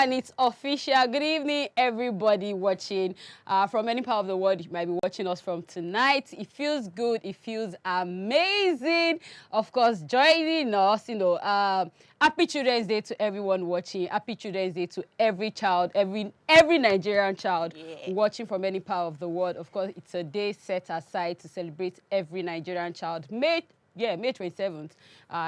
and it's official. Good evening, everybody watching from any part of the world. You might be watching us from tonight. It feels good. It feels amazing. Of course, joining us, happy Children's Day to everyone watching. Happy Children's Day to every child, every Nigerian child watching from any part of the world. Of course, it's a day set aside to celebrate every Nigerian child. May 27th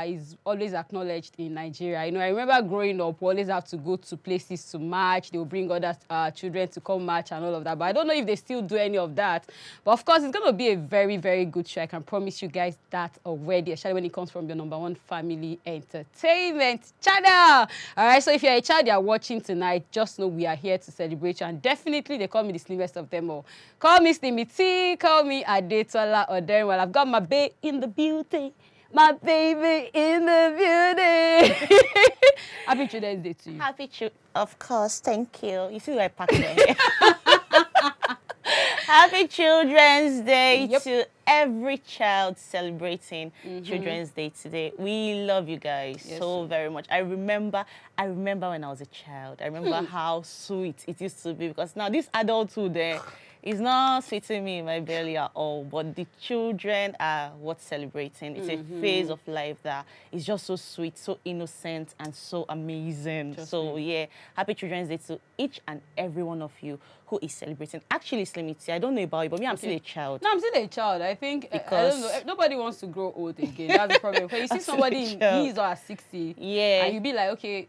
is always acknowledged in Nigeria. I remember growing up, we always have to go to places to march. They will bring other children to come march and all of that. But I don't know if they still do any of that. But of course, it's going to be a very, very good show. I can promise you guys that already, especially when it comes from your #1 family entertainment channel. All right, so if you're a child you're watching tonight, just know we are here to celebrate you. And definitely, they call me the slimmest of them all. Call me SlimmyTee, call me Adetola Abodunrin. Well, I've got my babe in the beauty. My baby in the beauty. Happy Children's Day to you. Of course, thank you. You see where I packed it. Happy Children's Day to every child celebrating Children's Day today. We love you guys so very much. I remember when I was a child. I remember how sweet it used to be, because now this adulthood there is not sweeting me in my belly at all. But the children are worth celebrating. It's a phase of life that is just so sweet, so innocent, and so amazing. Happy Children's Day to each and every one of you who is celebrating. Actually, SlimmyTee, I don't know about you, but me, I'm still a child. No, I'm still a child. I think, because I don't know, nobody wants to grow old again. That's the problem. When you see somebody in his or her 60, and you be like, okay,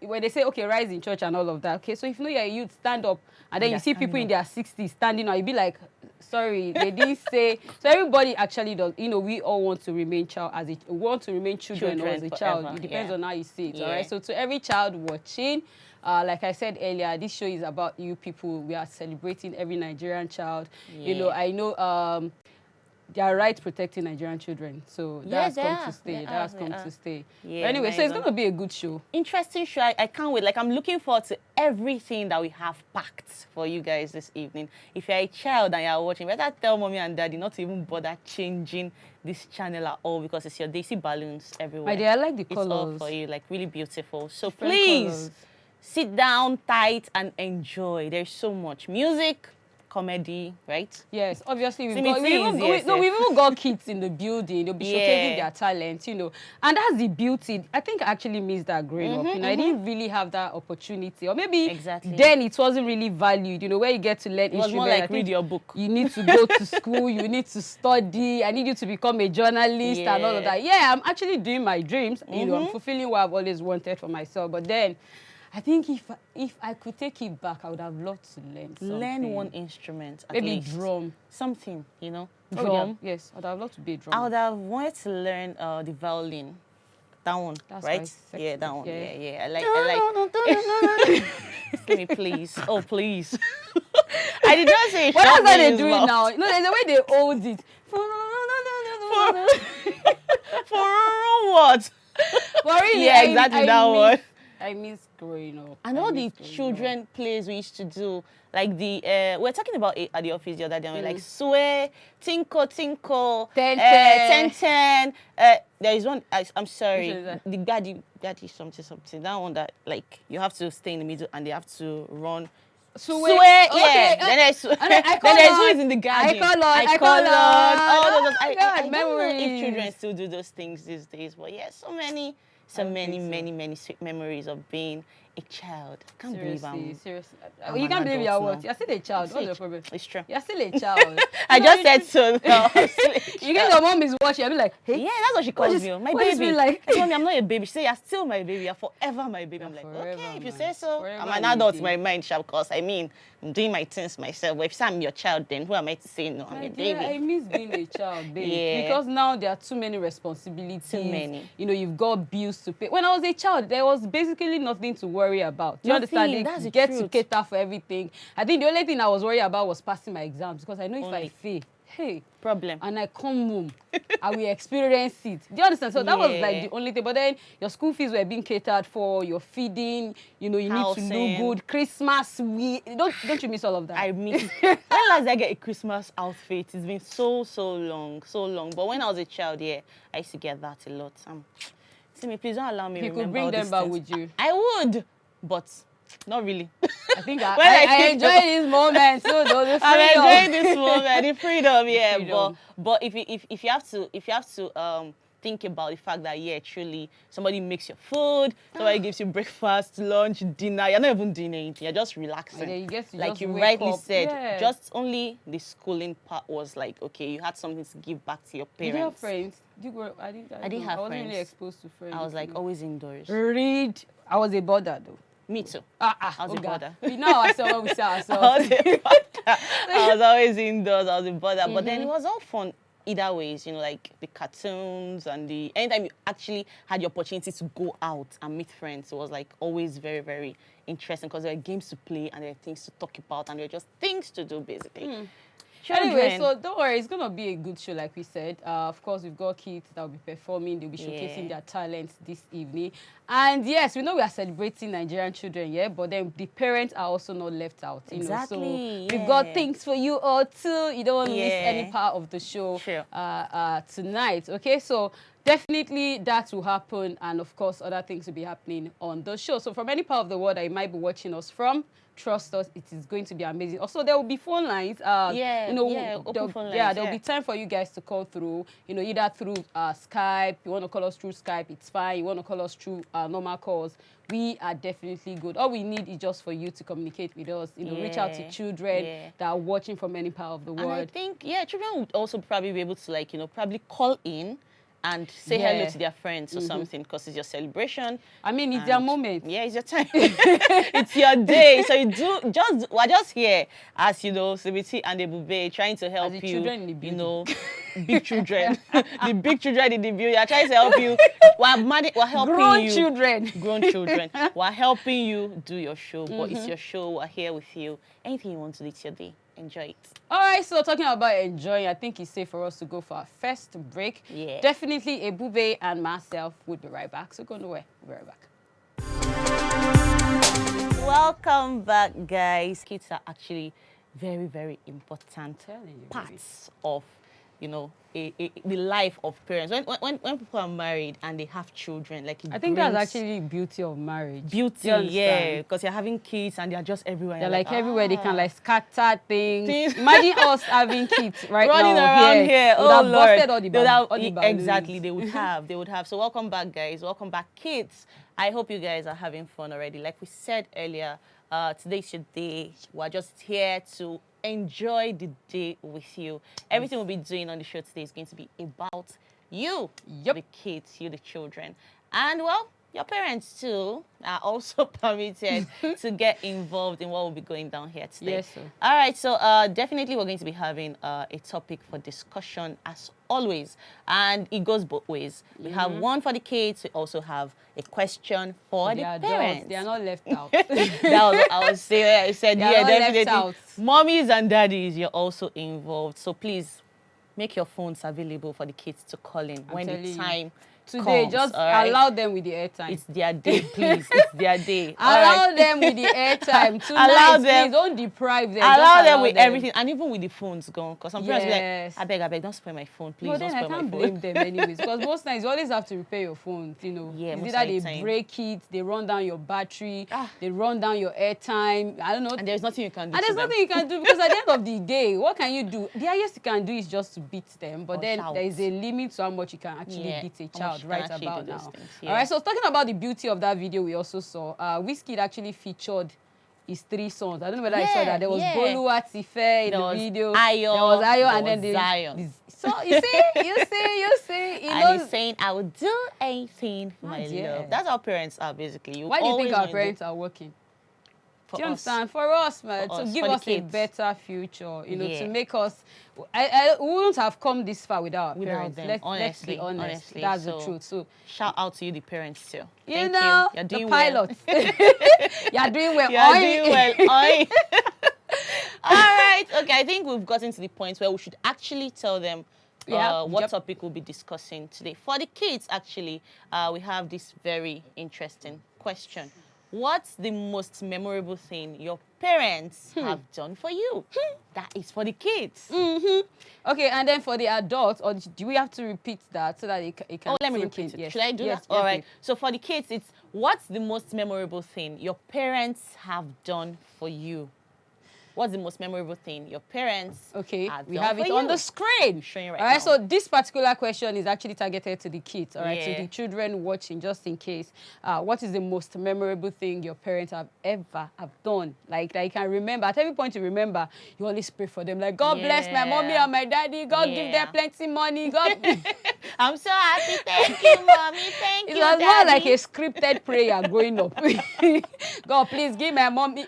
when they say, okay, rise in church and all of that, okay, so if you know you're a youth, stand up, and then you see people in their 60s standing up, you be like, sorry, they didn't say. So everybody actually does, we all want to remain children or as a child. It depends on how you see it, all right? So to every child watching, like I said earlier, this show is about you people. We are celebrating every Nigerian child. I know they are right protecting Nigerian children. So that's come to stay. That's come to stay. Yeah, anyway, so it's going to be a good show. Interesting show. I can't wait. Like, I'm looking forward to everything that we have packed for you guys this evening. If you're a child and you're watching, better tell mommy and daddy not to even bother changing this channel at all, because it's your Daisy balloons everywhere. My dear, I like the colors. It's all for you, like really beautiful. So please sit down tight and enjoy. There's so much music, comedy, right? Yes, obviously we've even got kids in the building. They'll be showcasing their talent, and that's the beauty. I think I actually missed that growing up. I didn't really have that opportunity, or maybe then it wasn't really valued. Where you get to learn. It was more like read your book. You need to go to school. You need to study. I need you to become a journalist and all of that. Yeah, I'm actually doing my dreams. I'm fulfilling what I've always wanted for myself. But then, I think if I could take it back, I would have loved to learn something. Learn one instrument, at maybe least. Drum. Something, Drum. Oh, yeah. Yes, I would have loved to be a drummer. I would have wanted to learn the violin. That one, that's right? Yeah, that one. Yeah. I like. Slimy, please. Oh, please. I did not say. What else are they doing now? No, there's the way they hold it. For what? But really, yeah, exactly that one. I miss growing up. And all the children plays we used to do, like we're talking about it at the office the other day, and we're like, Sway, Tinko, 10. There is one, I'm sorry, the gaddy something. That one that, like, you have to stay in the middle and they have to run. Sway, yeah. Then there's who is in the garden. I call on. All those. I don't know if children still do those things these days, but yeah, so many sweet memories of being a child. I can't believe seriously. You can't believe you're what? You're still a child. What's the problem? It's true. You're still a child. I just said so. You get your mom is watching. I'll be like, hey. Yeah, that's what she calls me. My baby. Like? I told me I'm not a baby. She said, you're still my baby. You're forever my baby. I'm like, okay, if you say so. I'm an adult in my mind, of course. I mean, I'm doing my things myself. But if you say I'm your child, then who am I to say no? I'm a baby. I miss being a child, babe. Yeah. Because now there are too many responsibilities. Too many. You've got bills to pay. When I was a child, there was basically nothing to worry about. Do you understand? That's the get truth. To cater for everything. I think the only thing I was worried about was passing my exams, because I know if I fail, hey, problem. And I come home, I will experience it. Do you understand? So that was like the only thing. But then your school fees were being catered for, your feeding, you need to look good. Christmas, don't you miss all of that? I miss. When last I get a Christmas outfit? It's been so long. But when I was a child, I used to get that a lot. See me, please don't allow me to remember you could bring them back with you. I would. but not really. I think I enjoy this moment. So the freedom. I'm enjoying this moment, the freedom, yeah. Freedom. But if you have to think about the fact that truly somebody makes your food, somebody gives you breakfast, lunch, dinner. You're not even doing anything. You're just relaxing. Yeah, you get to like just you wake rightly up. said, Yeah. just only the schooling part was like, okay, you had something to give back to your parents. Did you have friends? I didn't have friends. I wasn't really exposed to friends. I was like always indoors. Read. I was a border though. Me too. I was a border. We know ourselves when we see ourselves. I was a border. I was always indoors. I was a border. But then it was all fun either ways, like the cartoons and anytime you actually had the opportunity to go out and meet friends, it was like always very, very interesting because there were games to play and there were things to talk about and there were just things to do basically. Anyway, so don't worry, it's going to be a good show, like we said. Of course, we've got kids that will be performing. They'll be showcasing their talents this evening. And yes, we know we are celebrating Nigerian children, but then the parents are also not left out. Exactly. So we've got things for you all too. You don't want to miss any part of the show tonight. Okay, so definitely that will happen. And of course, other things will be happening on the show. So from any part of the world that you might be watching us from, trust us, it is going to be amazing. Also, there will be phone lines. Open phone lines. There will be time for you guys to call through. Either through Skype. You want to call us through Skype, it's fine. You want to call us through normal calls. We are definitely good. All we need is just for you to communicate with us. Reach out to children that are watching from any part of the world. And I think children would also probably be able to probably call in and say hello to their friends or something because it's your celebration. I mean, it's their moment. Yeah, it's your time. It's your day. So we're just here as, SlimmyTee and Ebubae trying to help you. Children in the building. Big children. The big children in the building are trying to help you. We're helping Grown you. Grown children. We're helping you do your show, but it's your show. We're here with you. Anything you want to do, it's your day. Enjoy it. All right, so talking about enjoying, I think it's safe for us to go for our first break. Yeah. Definitely Ebubae and myself would be right back. So go nowhere. We'll be right back. Welcome back, guys. Kids are actually very, very important parts of, the life of parents. When people are married and they have children, I think that's actually the beauty of marriage. Beauty, yeah, because you're having kids and they're just everywhere. They're like everywhere. They can scatter things. Imagine us having kids running now, around here. Would have busted all the balloons. Exactly, they would have. So welcome back, guys. Welcome back, kids. I hope you guys are having fun already. Like we said earlier, today's your day. We're just here to enjoy the day with you. Everything we'll be doing on the show today is going to be about you, the kids, you, the children. And, well, your parents, too, are also permitted to get involved in what will be going down here today. Yes, sir. All right, so definitely we're going to be having a topic for discussion, as always. And it goes both ways. We have one for the kids. We also have a question for the parents. They are not left out. That was what I was saying. I said, definitely. Left out. Mommies and daddies, you're also involved. So please make your phones available for the kids to call in when the time today comes, just allow them with the airtime. It's their day, please. It's their day. Allow them with the airtime. Allow them. Please don't deprive them. Allow them with everything, and even with the phones gone. Because some parents be like, I beg, don't spoil my phone, please. Don't spoil my phone. I can't blame them anyways. Because most times you always have to repair your phone. Yeah, it's either they break it, they run down your battery, they run down your airtime. I don't know. And there's nothing you can do. And there's nothing you can do because at the end of the day, what can you do? The highest you can do is just to beat them. But then there is a limit to how much you can actually beat a child right about now. All right, so talking about the beauty of that video we also saw, Wizkid actually featured his 3 sons. I don't know whether you saw that. There was Bolu Atife in the video. Ayo, there was Ayo, and then Zion. So you see. And he's saying, I will do anything for my love. That's how parents are, basically. Why do you think our parents are working? Do you understand? For us, man, to give us a better future, to make us... we wouldn't have come this far without our parents. Let's be honest. That's the truth. So shout out to you, the parents, too. You're doing the pilots. You're doing well. You're doing well. All right. Okay, I think we've gotten to the point where we should actually tell them what topic we'll be discussing today. For the kids, actually, we have this very interesting question. what's the most memorable thing your parents have done for you? That is for the kids. Okay, and then for the adults, or do we have to repeat that so that it can? Oh, let me sink repeat in? it. Yes. Should I do Yes, that? All yes, right. please. So for the kids, it's what's the most memorable thing your parents have done for you? What's the most memorable thing your parents have we done have for it on the you? screen. Showing you right All right, now. so this particular question is actually targeted to the kids, all right, to Yeah. the children watching, just in case. What is the most memorable thing your parents have ever done? Like that you can remember. At every point you remember, you always pray for them. Like, God bless my mommy and my daddy. God give them plenty money. God. I'm so happy. Thank you, mommy. Thank you, It was daddy. more like a scripted prayer growing up. God, please give my mommy.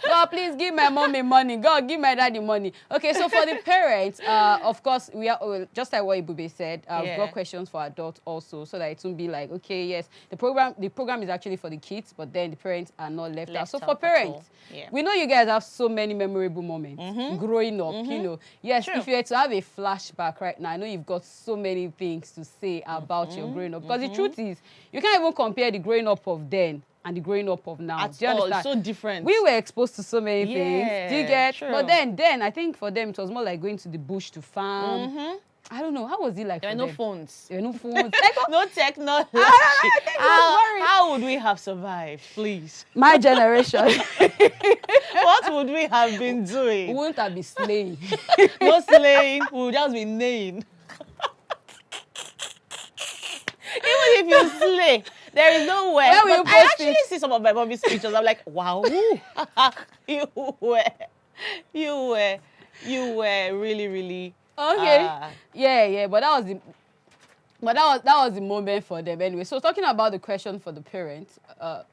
God, please give my mommy money. God, give my daddy money. Okay, so for the parents, of course, we are just like what Ebubae said. We've got questions for adults also, so that it won't be like, okay, yes, the program is actually for the kids, but then the parents are not left out. So for parents, we know you guys have so many memorable moments growing up. You know, yes, if you were to have a flashback right now, I know you've got so many things to say about your growing up, because the truth is, you can't even compare the growing up of then and the growing up of now. Do you understand? It's so different. We were exposed to so many things. Do you get? True. But then I think for them it was more like going to the bush to farm. I don't know. How was it like for them? There were no phones. There were no phones. No technology. How would we have survived, please? My generation. What would we have been doing? We wouldn't have been slaying. No slaying. We would just be neighing. Even if you slay, there is no way. But I actually see some of my mommy's pictures. I'm like, wow, you were really, really. Okay. Yeah. But that was the moment for them anyway. So talking about the question for the parents.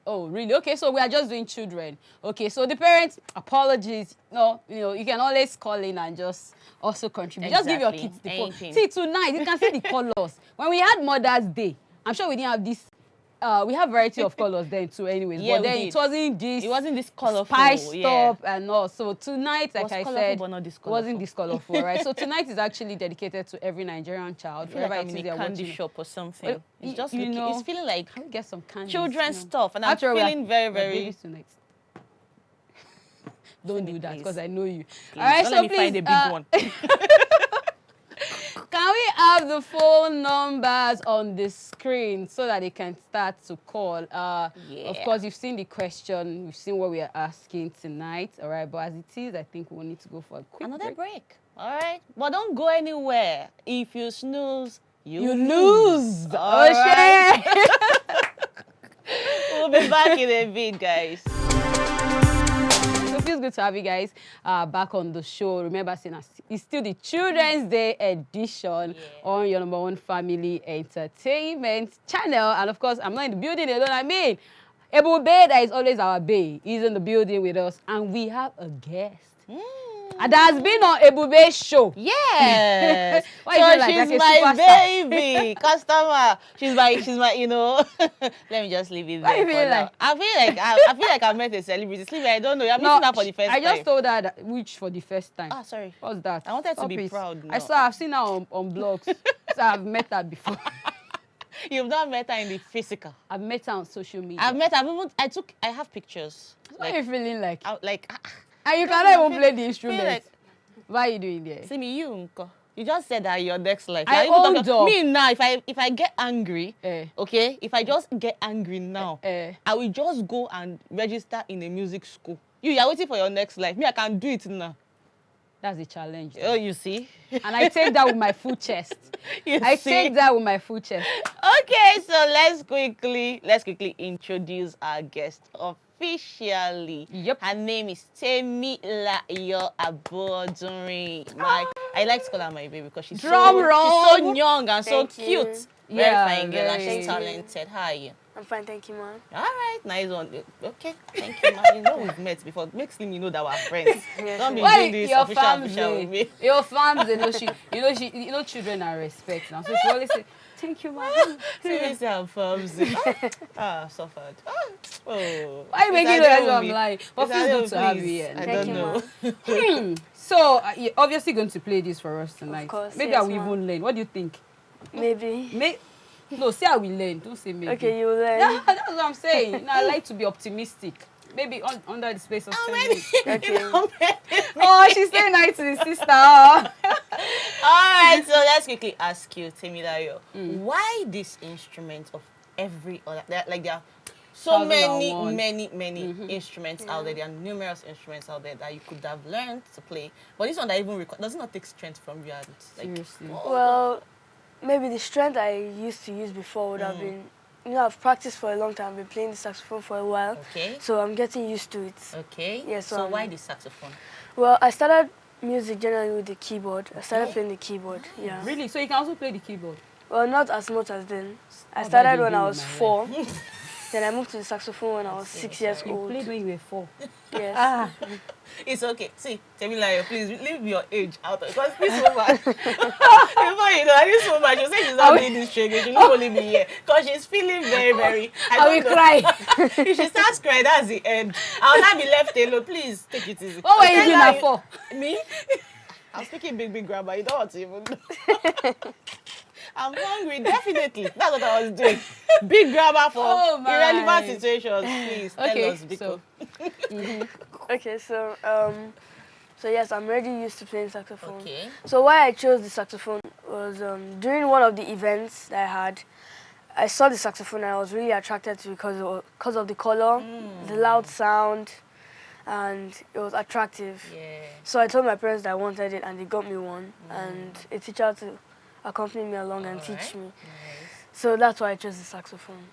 Oh, really? Okay, so we are just doing children. Okay, so the parents, apologies. No, you can always call in and just also contribute. Just give your kids the phone. See, tonight you can see the colors. When we had Mother's Day, I'm sure we didn't have this. We have variety of colors then too anyways. Yeah, but then it wasn't this colorful. Spiced up and all. So tonight, like I said, but not this colorful. wasn't this colorful, right? So tonight is actually dedicated to every Nigerian child. Wherever it is they're candy shop or something. Well, it's just it's feeling like can we get some candy. Children's stuff. And I'm feeling very, very tonight. Don't do that because I know you. Please. All right, so let me find a big one. Can we have the phone numbers on the screen so that they can start to call? Of course, you've seen the question. We've seen what we are asking tonight. All right, but as it is, I think we'll need to go for a quick break. All right, but don't go anywhere. If you snooze, you lose. All right. We'll be back in a bit, guys. So it feels good to have you guys back on the show. Remember, it's still the Children's Day edition on your #1 family entertainment channel. And of course, I'm not in the building alone. I mean, Ebubae, that is always our bae, is in the building with us. And we have a guest. And that has been on Ebubae's show. Yes. So she's my baby customer. She's my, let me just leave it there. What do you feel like? I feel like I met a celebrity. Slimmy, I don't know. I'm meeting her for the first time. I just told her that, which for the first time. Sorry. What's that? I wanted to be proud. No. I've seen her on blogs. So I've met her before. You've not met her in the physical. I've met her on social media. I have pictures. What are you feeling like? And you cannot even play the instrument. Why are you doing there? See me, you just said that your next life. I owned up. Me now, if I get angry, okay, if I just get angry now, I will just go and register in a music school. You are waiting for your next life. Me, I can do it now. That's a challenge. Oh, you see? And I take that with my full chest. I take that with my full chest. Okay, so let's quickly introduce our guest officially. Yep. Her name is Temilayo Abodunrin. I like to call her my baby because she's so young and so cute. Very fine girl and she's talented. How are you? I'm fine, thank you, ma'am. All right, nice one. Okay, thank you, ma'am. You know we've met before. Makes me know that we're friends. Don't be doing this official with me. Your fans, you know, children are respect now. So she always say, thank you, ma'am. Seriously, I'm fumsy. Suffered. Oh. Why are you making noise? I'm lying. But feels good to have you here. I don't know. So, you're obviously going to play this for us tonight. Of course. Maybe I will even learn. What do you think? Maybe. No, say I will learn. Don't say maybe. Okay, you will learn. Yeah, that's what I'm saying. You know, I like to be optimistic. Maybe under the space of 10 minutes. Okay. Oh, she's saying hi to the sister. Oh. All right, so let's quickly ask you, Temilayo, why this instrument of every other? There are so 1001. many instruments out there. There are numerous instruments out there that you could have learned to play, but this one that even does not take strength from you. And like, Seriously. Well, maybe the strength I used to use before would have been, you know, I've practiced for a long time. I've been playing the saxophone for a while. Okay. So I'm getting used to it. Okay. Yeah, So why the saxophone? Well, I started music generally with the keyboard. I started playing the keyboard, yeah. Really? So you can also play the keyboard? Well, not as much as then. I What started have you when been I in was my 4. Then I moved to the saxophone when I was 6 years You old. played when you were 4. Yes. Ah. It's okay. See, Temilayo, please leave your age out of it. Because this woman, before you know, this woman, she said she's not doing this training. She will only be here. Because she's feeling very, very. I will cry. If she starts crying, that's the end. I'll not be left alone. Please take it easy. What were you doing that for? Me? I'm speaking big grammar. You don't want to even know. I'm hungry, definitely. That's what I was doing. Big grammar for irrelevant situations. Please tell us, because. Okay, so yes, I'm already used to playing saxophone. Okay. So why I chose the saxophone was during one of the events that I had, I saw the saxophone and I was really attracted to it because of the color, the loud sound, and it was attractive. Yeah. So I told my parents that I wanted it and they got me one, and a teacher to accompany me along and teach me. Nice. So that's why I chose the saxophone.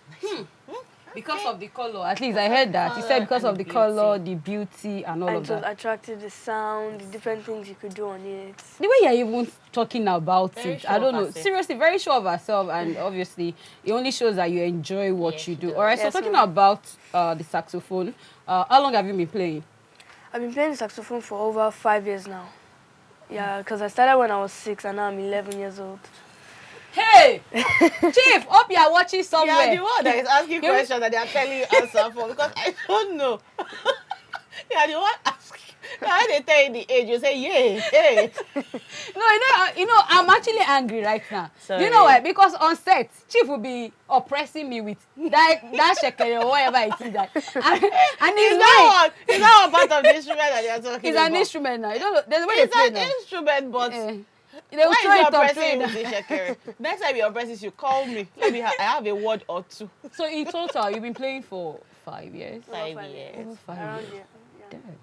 Because of the color. At least I heard that. He said because of the color, the beauty, and all And of it was that. attractive, the sound, the different things you could do on it. The way you're even talking about Very it, sure I don't of know. herself. Seriously, very sure of herself, and obviously, it only shows that you enjoy what Yes, you she do. does. All right. So Yes, talking ma'am. about the saxophone, how long have you been playing? I've been playing the saxophone for over 5 years now. Yeah, because I started when I was 6 and now I'm 11 years old. Hey, Chief, hope you are watching somewhere. Yeah, the one that is asking questions that they are telling you answer for, because I don't know. Yeah, the one asking. Now when they tell you the age, you say, yeah, hey. No, you know, I'm actually angry right now. Sorry. You know why? Because on set, Chief will be oppressing me with that shekere or whatever it is that. And Is that one part of the instrument that they are talking It's about? an instrument now. You don't know. There's a way It's they an play now. instrument, but They will why throw is you it up, throw oppressing it with the down. shekere? Next time you oppress you call me. Let me I have a word or two. So in total, you've been playing for 5 years. 5 5 years. Over 5 Around years. here. Yeah. Damn.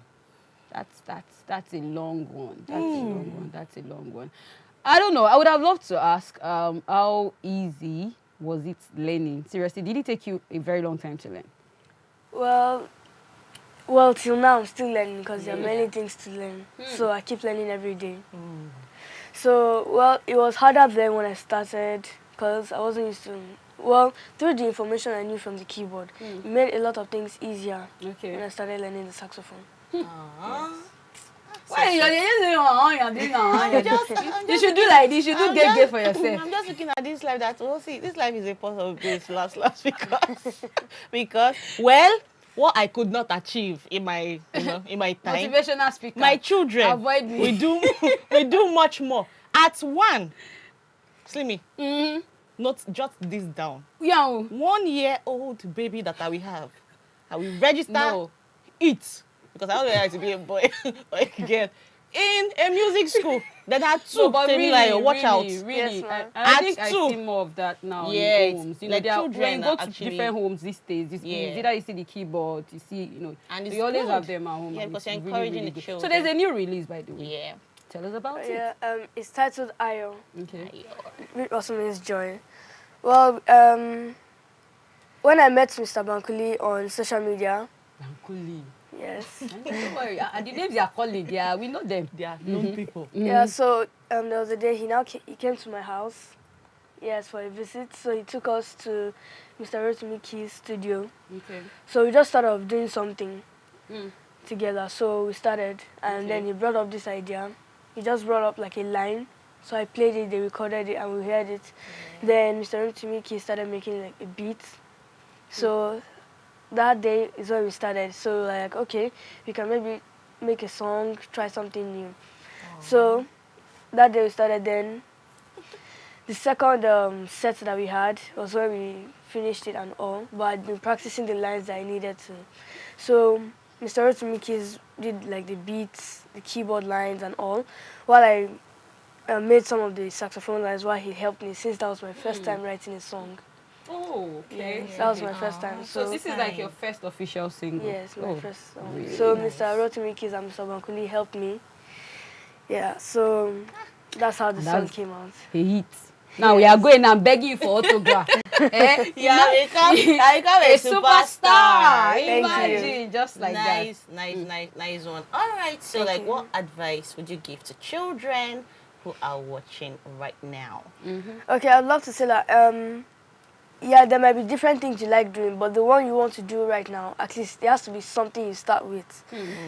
That's a long one. That's a long one. That's a long one. I don't know. I would have loved to ask how easy was it learning? Seriously, did it take you a very long time to learn? Well, till now I'm still learning because there are many things to learn. So I keep learning every day. So, well, it was harder then when I started because I wasn't used to, well, through the information I knew from the keyboard, it made a lot of things easier Okay. when I started learning the saxophone. Why you're You should do like this. You should do gay for yourself. I'm just looking at this life that, oh, see, this life is a pot of grace, last, because, well, what I could not achieve in my, in my time, Motivational speaker. my children, Avoid me. we do much more. At one, Slimmy, not jot this down. Yeah. 1 year-old baby that I will have, I will register it, because I don't know how to be a boy or a girl, in a music school. Then I two, No, but Temilayo, watch out. Really. Yes, ma'am. I At think I two. see more of that now Yeah, in homes. You know, like they are, children when you go are to actually- different homes these days, it's either you see the keyboard, you see, And it's you always good. have them at home. Yeah, and because it's you're really, encouraging really the good. So children. there's a new release, by the way. Yeah. Tell us about it. Yeah, it's titled Ayo, Okay. which also means joy. Well, when I met Mr. Bankuli on social media, Bankuli. yes, Don't worry. And the names they are calling, we know them. They are known people. yeah, so there was a day he came to my house, yes, for a visit. So he took us to Mr. Rotumiki's studio. Okay. So we just started off doing something together. So we started, and then he brought up this idea. He just brought up like a line. So I played it, they recorded it, and we heard it. Then Mr. Rotumiki started making like a beat. So that day is when we started. So like, okay, we can maybe make a song, try something new. So that day we started. Then the second set that we had was where we finished it and all, but I'd been practicing the lines that I needed to. So Mr. Rotumikis did like the beats, the keyboard lines and all, while I made some of the saxophone lines while he helped me, since that was my first time writing a song. Oh, okay. Yes, that was my first time. So this is like your first official single? Yes, my first song. Really so nice. Mr. Rotumikis and Mr. Bankuli helped me. Yeah, so that's how the song came out. A hit. Now we are going and begging for autograph. Yeah, become a superstar. Imagine, just like that. Nice one. All right, so Thank you. what advice would you give to children who are watching right now? Okay, I'd love to say that, yeah, there might be different things you like doing, but the one you want to do right now, at least there has to be something you start with.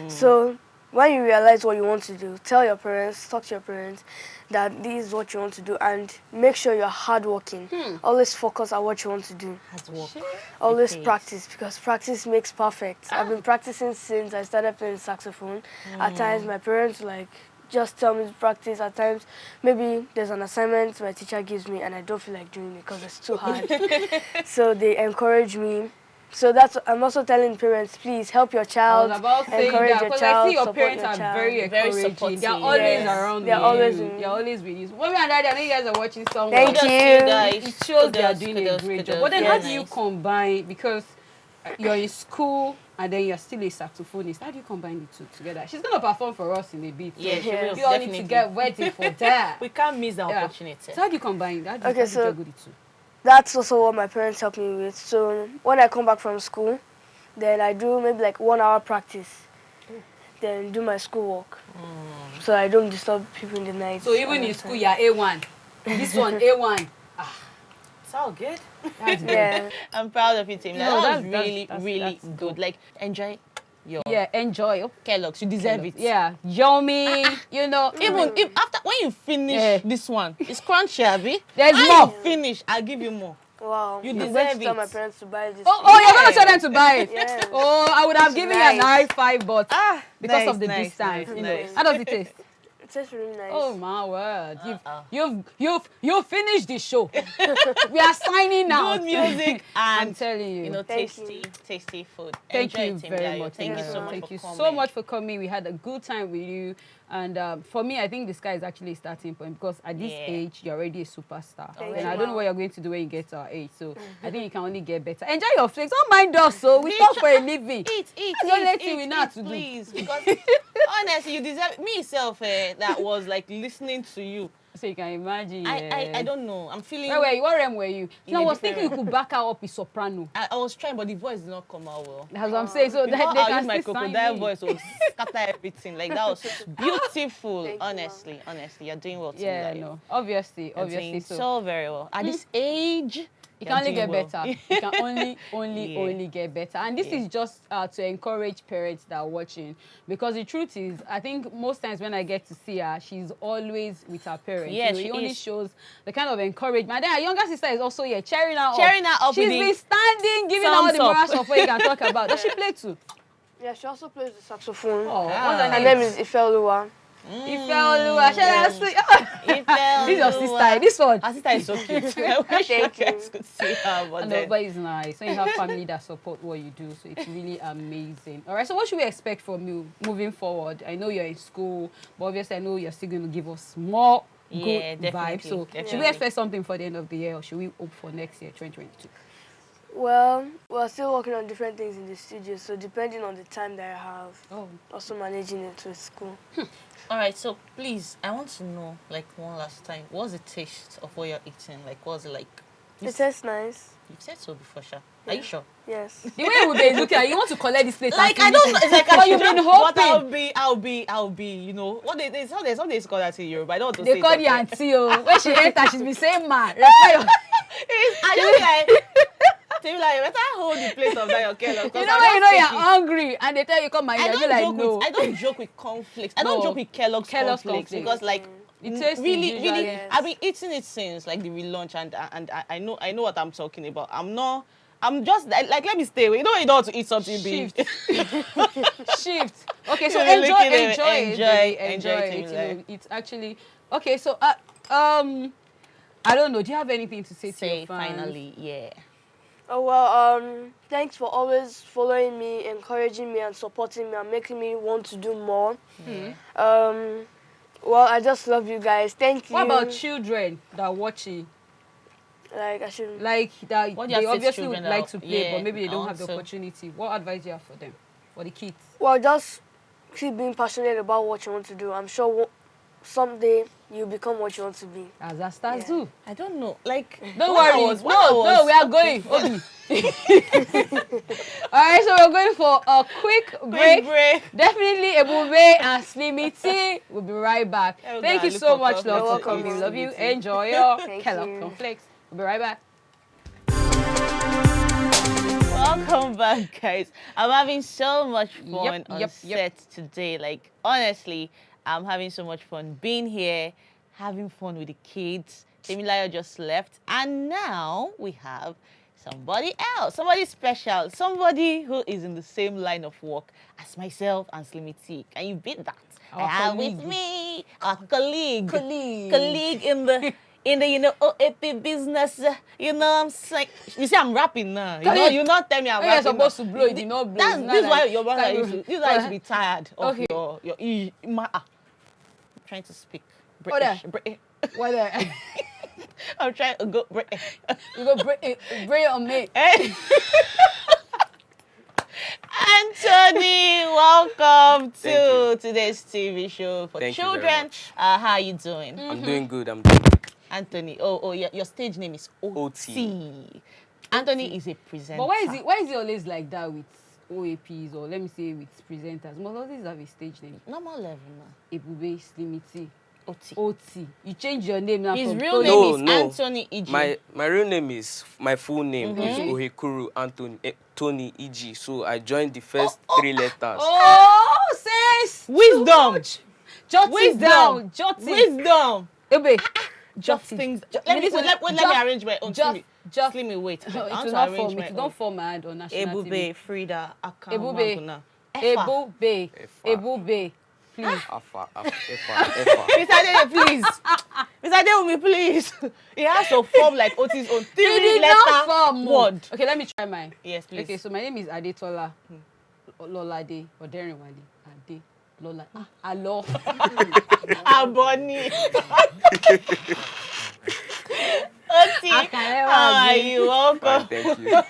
So when you realize what you want to do, tell your parents, talk to your parents that this is what you want to do, and make sure you're hardworking. Always focus on what you want to do. Hard work. Always practice, because practice makes perfect. I've been practicing since I started playing saxophone. At times, my parents like just tell me to practice. At times, maybe there's an assignment my teacher gives me and I don't feel like doing it because it's too hard. So they encourage me. So that's, I'm also telling parents, please help your child, I was about saying encourage that, your because child, I see your support parents your are child. very encouraging. supportive. They're always Yes. around They're you. always They're always with you. Mommy and Daddy, I know you guys are watching somewhere. Thank Kudos to you. guys. It shows they are Kudos, doing kudos, a great kudos. job. But then Very how do you nice. combine, because you're in school and then you're still a saxophonist, how do you combine the two together? She's going to perform for us in a bit. So Yeah, she will, you all need definitely. to get ready for that. We can't miss the Yeah. opportunity. So how do you combine? How do you, Okay, how do you so- juggle the two? That's also what my parents helped me with. So when I come back from school, then I do maybe like 1 hour practice, then do my schoolwork. So I don't disturb people in the night. So even in school, you're A1. This one, A1. It's all good. That's good. Yeah. I'm proud of you, Tim. No, That was that's really that's good. dope. Like, enjoy your Yeah, enjoy. Kellogg's. You deserve it. Yeah, yummy, you know. Even if after when you finish this one, it's crunchy, Abby. There's when more. you finish, I'll give you more. Wow. You I'm going deserve to tell it. my parents to buy this. Oh, you're going to Yeah. tell them to buy it? Yes. Oh, I would have given you an high Nice. five, but because nice, of the nice, distance, nice, you know. nice. How does it taste? It tastes really nice. Oh my word! You've finished the show. We are signing out. Good music I'm and telling you. you know, Thank tasty food. Thank Enjoy you it, very Temilayo. much. Thank you so much. Thank for you coming. so much for coming. We had a good time with you. And for me, I think the sky is actually a starting point, because at this Yeah. age, you're already a superstar. Thank And you. I don't know what you're going to do when you get to our age. So I think you can only get better. Enjoy your flex. Don't mind us. So we talk for a living. Eat, That's the only thing we know how to do. please. Because honestly, you deserve me self. That was like listening to you. So you can imagine. I don't know. I'm feeling. Where were you? What realm were you? In I a was different thinking you could back her up with soprano. I was trying, but the voice did not come out well. That's what I'm saying. So that Before they I can use my still sign crocodile me. voice to scatter everything. Like that was beautiful. Thank you, honestly, you're doing well. Yeah, Temilayo. no. Obviously, You're doing obviously. So so very well. At this age, it can only you're get doing better. well. It can only, Yeah. only get better. And this is just to encourage parents that are watching, because the truth is, I think most times when I get to see her, she's always with her parents. Yeah, You know, she it only is. shows the kind of encouragement. Then her younger sister is also here, cheering her up. Cheering her up She's with the been standing, giving her all the thumbs up. moral support you can talk about. Does she play too? Yeah, she also plays the saxophone. Oh, Ah. what's her Her name? name is Ifeluwa. Ifeoluwa. Shout out to- This is your sister. This one. Her sister is so cute. I wish you Thank you. guys could see her, but No, then. but it's nice. So you have family that support what you do. So it's really amazing. All right. So what should we expect from you moving forward? I know you're in school, but obviously I know you're still going to give us more Yeah, good vibes. definitely, So should we definitely. expect something for the end of the year, or should we hope for next year, 2022? Well, we're still working on different things in the studio, so depending on the time that I have, Oh, also managing it with school. All right, so please, I want to know, like, one last time, what's the taste of what you're eating? Like, what's it like? It tastes nice. You've said so before, Sha. Are you sure? Yes. the way we be looking at you, want to collect this plate. Like, and I don't know. finish It's like, But you've been But hoping. I'll be, you know. What they somebody's called that in Yoruba. I don't want to They say call it, the okay? auntie. Oh, when she enter, she's been saying, "Man, respect your." I just like, Temilayo, better hold the plate of that your Kellogg. You know when you know you're hungry and they tell you come and I you'll be don't like, joke no. with I don't joke with cornflakes. I don't No. joke with Kellogg's Kellogg's cornflakes cornflakes. because like It tastes really usually- Yes. I've been eating it since like the relaunch and I know what I'm talking about. I'm just like let me stay away. You know when you don't want to eat something big. Shift. Okay, so You're enjoy looking at it. enjoy Enjoy it, it. You Temilayo. know, it's actually okay. So I don't know. Do you have anything to say to Say your fans? finally, yeah. Oh, well, thanks for always following me, encouraging me, and supporting me, and making me want to do more. Well, I just love you guys. Thank you. What about children that are watching? Like, I should... Like, that What do you they have to obviously would children like that- to play, yeah, but maybe they don't have the also. opportunity. What advice do you have for them? For the kids? Well, just keep being passionate about what you want to do. I'm sure someday you become what you want to be. As a stars Yeah. do. I don't know. Like, Don't when I worry. was- when I No, was- we are going. Obi. All right, so we're going for a quick break. Definitely Ebubae and SlimmyTee. We'll be right back. Oh, Thank God, you look so for much, coffee. love. You're welcome, We Miss love you. SlimmyTee. Enjoy your Thank Kellogg you. cornflakes. We'll be right back. Welcome back, guys. I'm having so much fun on yep. set today. Like, honestly, I'm having so much fun being here, having fun with the kids. Temilayo just left, and now we have somebody else, somebody special, somebody who is in the same line of work as myself and SlimmyTee. Can you beat that? Our I have colleague. with me our colleague Colleague. in the OAP business. I'm saying, you see, I'm rapping now. You not tell me I'm When you're rapping. supposed now. to blow, you did not blow. That's, It's this is not why like- your brother used to, this is why you should be tired of Okay. I'm trying to speak Oh, there. British. What the? I'm trying to go British. You go bring it on me. Hey. Anthony, welcome Thank you. to today's TV show for Thank you very children. much. How are you doing? I'm doing good. I'm doing good. Anthony, your stage name is Oti. Anthony is a presenter. But why is it always like that with OAPs, or let me say with presenters? Most always have a stage name. normal level now? Ebubae, SlimmyTee, Oti. Oti. You change your name now His from real Tony. name is Anthony Iji. My real name is my full name is Ohekuru Anthony Tony Iji. So I joined the first 3 letters. Oh, sis! Wisdom. Jot it Wisdom. down. Jot it. Wisdom. Ebubae. Just Jot it. things. Ju- Let me just- arrange my own. just- just- Slimmy, wait. It I want will to not arrange form. my It own. don't form my hand on national Ebubae, TV. Frida, Akam, Ebubae. Maguna. Ebubae. Efa. Ebubae. Please. Afa, Efa. Mr. Adele, please. Mr. Adele, please. It has to form like Oti's own You did not 3-letter form. word. Okay, let me try mine. Yes, please. Okay, so my name is Adetola Lolade Oderinwale. Ade Lola. Alo. Aboni. Oti, Akarewa how are Abi. you? Welcome. Fine, thank you.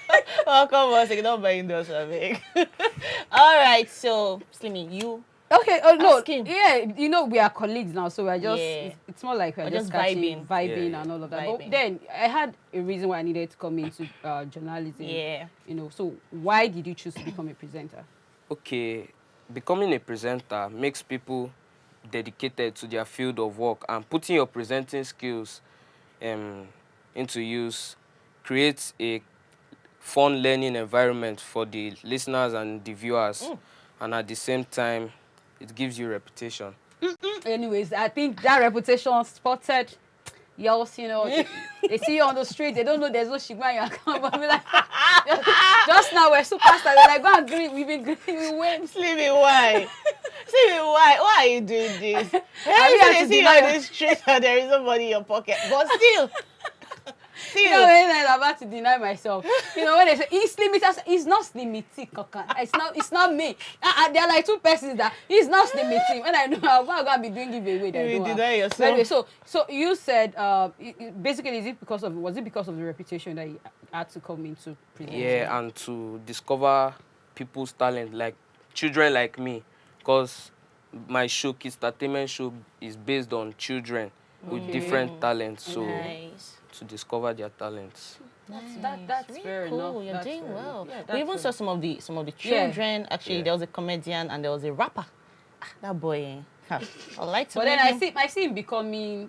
Welcome once again. Don't buy those, I beg. All right, so Slimmy, you Okay, oh no, Ask him. yeah, we are colleagues now, so we're just, Yeah. it's more like we're We're just just catching, vibing Yeah. and all of that. Vibing. But then I had a reason why I needed to come into journalism. Yeah. So why did you choose to become a presenter? Okay, becoming a presenter makes people dedicated to their field of work, and putting your presenting skills into use creates a fun learning environment for the listeners and the viewers, and at the same time, it gives you reputation. Anyways, I think that reputation spotted. Y'all, they see you on the street, they don't know there's no Shigma in your account, but be like, just now we're superstars. They're like, go and greet, we've been greeting, we win. Slimmy, why? Slimmy, why? Why are you doing this? I Every have time to they see you deny on it. the street and there is somebody in your pocket, but still. You know, when I'm about to deny myself. When they say he's SlimmyTee, he's not SlimmyTee, Kaka. It's not me. There are like 2 persons that he's not SlimmyTee. When I know I'm gonna be doing giveaway, then You don't have. deny But anyway, yourself. so you said basically, was it because of the reputation that you had to come into presenting? Yeah, and to discover people's talent, like children like me, because my show, Kids Entertainment Show, is based on children with different talents. So Nice. to discover their talents. That's Really fair cool. enough. You're That's doing fair well. enough. Yeah, We that's even fair saw some of the Yeah. children. Actually, Yeah. there was a comedian and there was a rapper. That boy, I like to. But then meet him. I see him becoming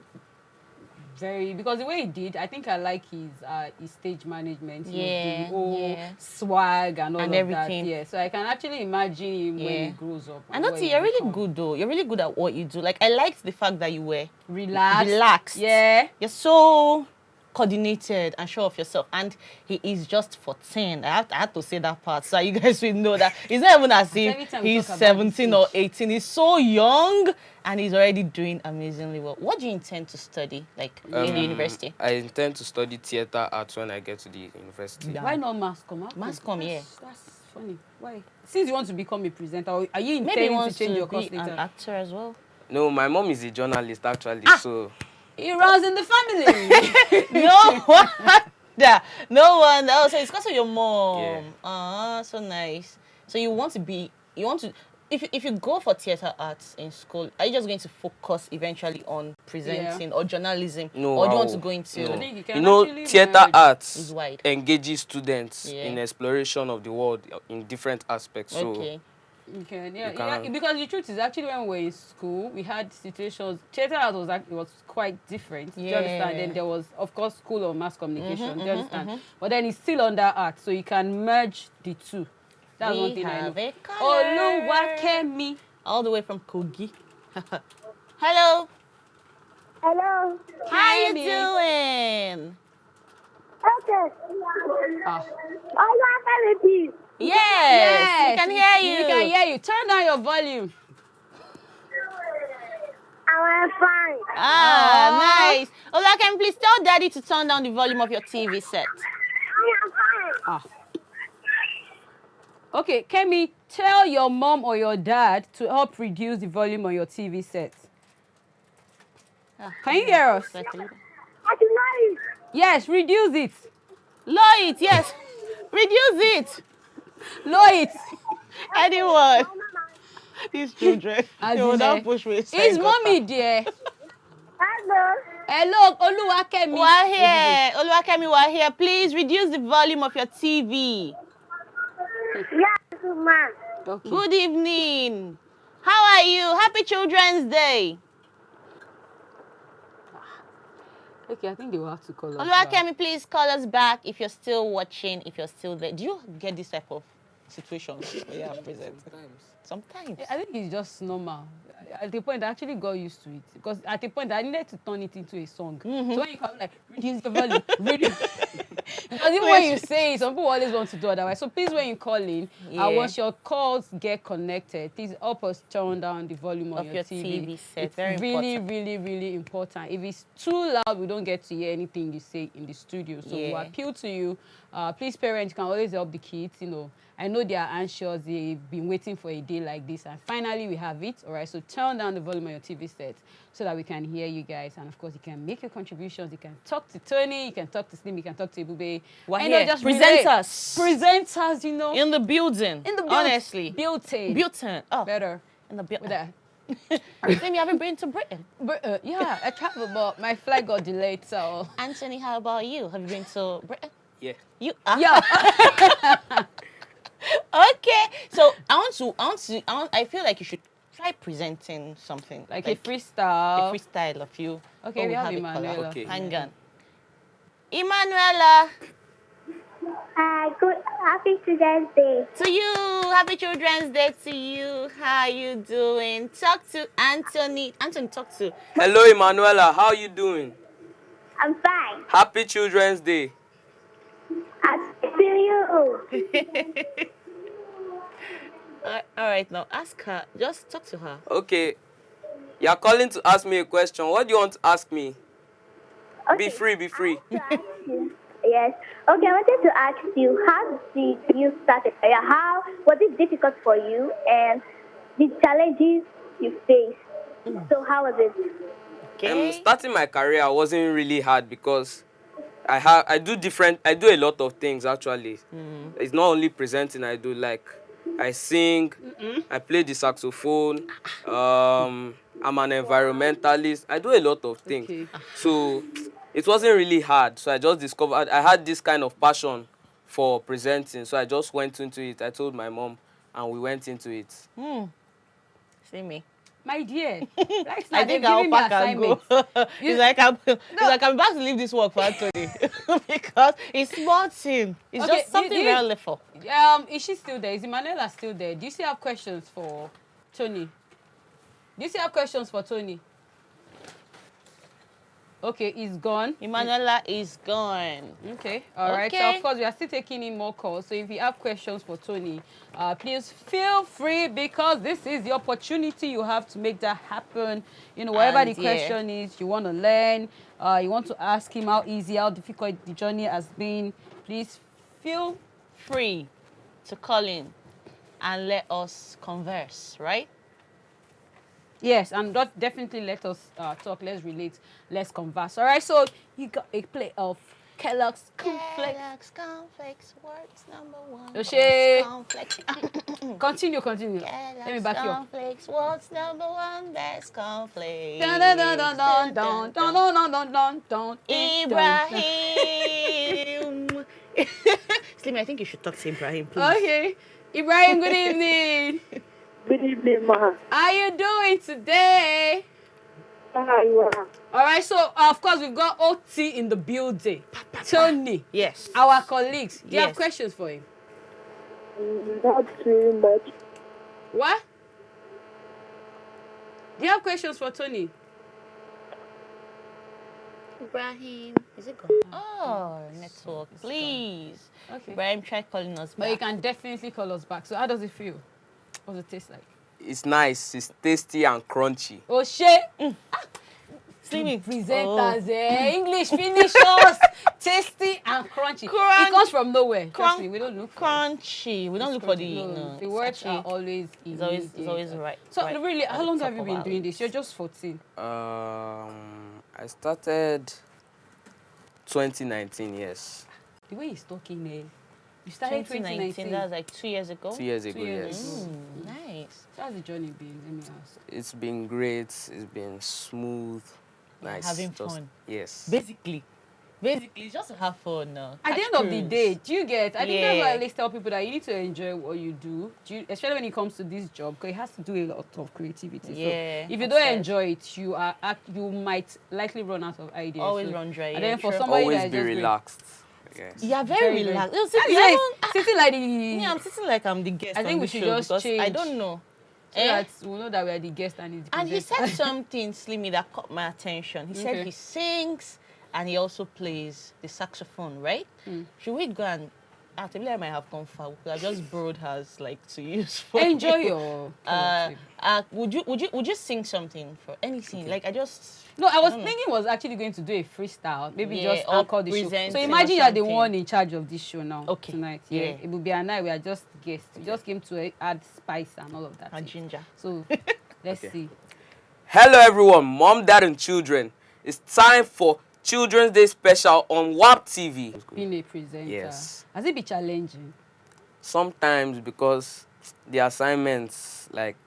because the way he did, I think I like his stage management, Yeah, the whole yeah. swag and all And of everything. that. Yeah, so I can actually imagine him when Yeah. he grows up. I know, what T, he you're really become. good though. You're really good at what you do. Like, I liked the fact that you were Relaxed. relaxed. Yeah. You're so coordinated and sure of yourself. And he is just 14. I had to say that part so you guys will know that it's not even as if he's 17 or 18. He's so young and he's already doing amazingly well. What do you intend to study, like in the university? I intend to study theater arts when I get to the university. Yeah. Why not mass comm? Mass comm, yeah. That's funny. Why? Since you want to become a presenter, are you intending to change your course later? An actor as well. No, my mom is a journalist actually, so... It runs in the family. No wonder. No wonder. Oh, so it's because of your mom. Yeah. Ah, so nice. So if you go for theater arts in school, are you just going to focus eventually on presenting or journalism? No. Or do you want to go into... No. I think you can You know, actually theater merge. arts It's wide. engages students Yeah. in exploration of the world in different aspects. So Okay. Okay, You yeah, can- because the truth is actually when we were in school, we had situations. Theater art was quite different. Do you understand? Yeah. Then there was, of course, school of mass communication. Do you understand? But then it's still under art, so you can merge the two. That's one We thing I have know. a caller. Oluwakemi. All the way from Kogi. Hello. Hello. How you Kemi. doing? Okay. Ah. Oh, you are very big. Yes, we can hear you. We can hear you. Turn down your volume. I'm fine. Ah, nice. Ola, can you please tell Daddy to turn down the volume of your TV set? I am fine. Ah. Okay, Kemi, tell your mom or your dad to help reduce the volume on your TV set. Can you hear us? I do not. Yes, reduce it. Lower it, yes. Reduce it. Lower it. Anyone. These children. As They will in, not push me. Is mommy there? Hello. Hello, Oluwakemi. We're here. Oluwakemi, we're here. Please reduce the volume of your TV. Yes, ma. Okay. Good evening. How are you? Happy Children's Day. Okay, I think they will have to call us back. Oluwakemi, please call us back if you're still watching, if you're still there. Do you get this type of situations where you are present? Sometimes. I think it's just normal. At the point, I actually got used to it. Because at the point, I needed to turn it into a song. So when you come, like, reduce the volume, reduce. Because even when you say it, some people always want to do otherwise. So please, when you call in, once your calls get connected, please help us turn down the volume of your TV set. It's Very really, important. really, really important. If it's too loud, we don't get to hear anything you say in the studio. So we appeal to you. Please, parents, you can always help the kids, you know. I know they are anxious. They've been waiting for a day like this. And finally, we have it. All right, so turn down the volume of your TV set so that we can hear you guys. And, of course, you can make your contributions. You can talk to Tony. You can talk to Slimmy. You can talk to Ebubae. We're And here. just Presenters. Presenters, you know. In the building. In the building. Honestly. Building. Building. Oh. Better. In the building. With that. Slimmy, haven't been to Britain? But, yeah, I traveled, but my flight got delayed, so... Anthony, how about you? Have you been to Britain? yeah. You? Yeah. Okay. So I feel like you should try presenting something. like a freestyle. A freestyle of you. Okay, Oh, we have a caller. Emanuela. Okay. Hang on. Emanuela, Good. Happy Children's Day. to you. Happy Children's Day to you. How you doing? Talk to Anthony. Anthony, talk to. Hello, Emanuela. How you doing? I'm fine. Happy Children's Day. I see you. All right, now ask her. Just talk to her. Okay. You're calling to ask me a question. What do you want to ask me? Okay. Be free, be free. To ask you. Yes. Okay, I wanted to ask you, how did you start a career? How was it difficult for you, and the challenges you faced? So how was it? Okay. Starting my career wasn't really hard because I do a lot of things actually. It's not only presenting. I do I sing, I play the saxophone, I'm an environmentalist. I do a lot of things. Okay. So it wasn't really hard. So I just discovered I had this kind of passion for presenting. So I just went into it. I told my mom and we went into it. See me. My dear, right now, I they've think given I'll me pack and go. assignments. It's like I'm about to leave this work for Anthony because it's small thing. It's Okay, just something do you- very little. Is she still there? Is Emanuela still there? Do you still have questions for Tony? Do you still have questions for Tony? Okay, he's gone. Emanuela is gone. Okay, all right. So, of course, we are still taking in more calls. So, if you have questions for Tony, please feel free, because this is the opportunity you have to make that happen. You know, whatever the question is, you want to learn, you want to ask him how easy, how difficult the journey has been, please feel free to call in and let us converse, right? Yes, and definitely let us talk, let's relate, let's converse. All right, so you got a plate of Kellogg's Cornflakes. Kellogg's Cornflakes, words number one. Oshé. Cornflakes. Continue. Kellogg's Let me back you up. Cornflakes, words number one, best cornflakes. Dun, dun, dun, dun, dun, dun, dun, dun, dun, dun, dun, Ibrahim. Slimmy, I think you should talk to Ibrahim, please. Okay. Ibrahim, good evening. Good evening, ma. How you doing today? All right, so of course we've got Oti in the building. Tony. Yes. Our colleagues. Do you have questions for him? Not too much. What? Do you have questions for Tony? Ibrahim, is it gone? Oh, network, please. Okay. Ibrahim, try calling us back. But you can definitely call us back. So how does it feel? What does it taste like? It's nice. It's tasty and crunchy. Oh shit! Slimmy. Presenters, English finish us. Tasty and crunchy. It comes from nowhere. Trust me, we don't look crunchy. We don't look for the the words are always easy. It's always right. So right really, how long have you been doing this? You're just 14. I started 2019. Yes. The way he's talking, you started 2019. That was like 2 years ago. 2 years ago, 2 years yes. ago. Nice. So how's the journey been? Let me ask. It's been great. It's been smooth. Nice. Having fun. Yes. Basically, just to have fun now. At the end of the day, do you get? I think that's why I always tell people that you need to enjoy what you do. Especially when it comes to this job, because it has to do a lot of creativity. Yeah. So if you don't enjoy it, you might likely run out of ideas. Always run dry. And then for somebody always that be is relaxed. Yes. You are very relaxed. Sitting like the. Yeah, I'm sitting like I'm the guest. I think we should just change. I don't know. So that we'll know that we are the guest and he's the And he presenter. said something, Slimmy, that caught my attention. He said he sings and he also plays the saxophone, right? Should we go and... Temilayo might have gone far. I just borrowed hers, like, to use for... Enjoy your... would you sing something for anything? Like, I just... No, I was thinking was actually going to do a freestyle. Maybe just anchor the show. So imagine you're the one in charge of this show now. Tonight. Yeah. Ebubae and I, we are just guests. We just came to add spice and all of that. And ginger. So let's see. Hello everyone, mom, dad and children. It's time for Children's Day special on wapTV. Being a presenter. Yes. Has it been challenging? Sometimes, because the assignments, like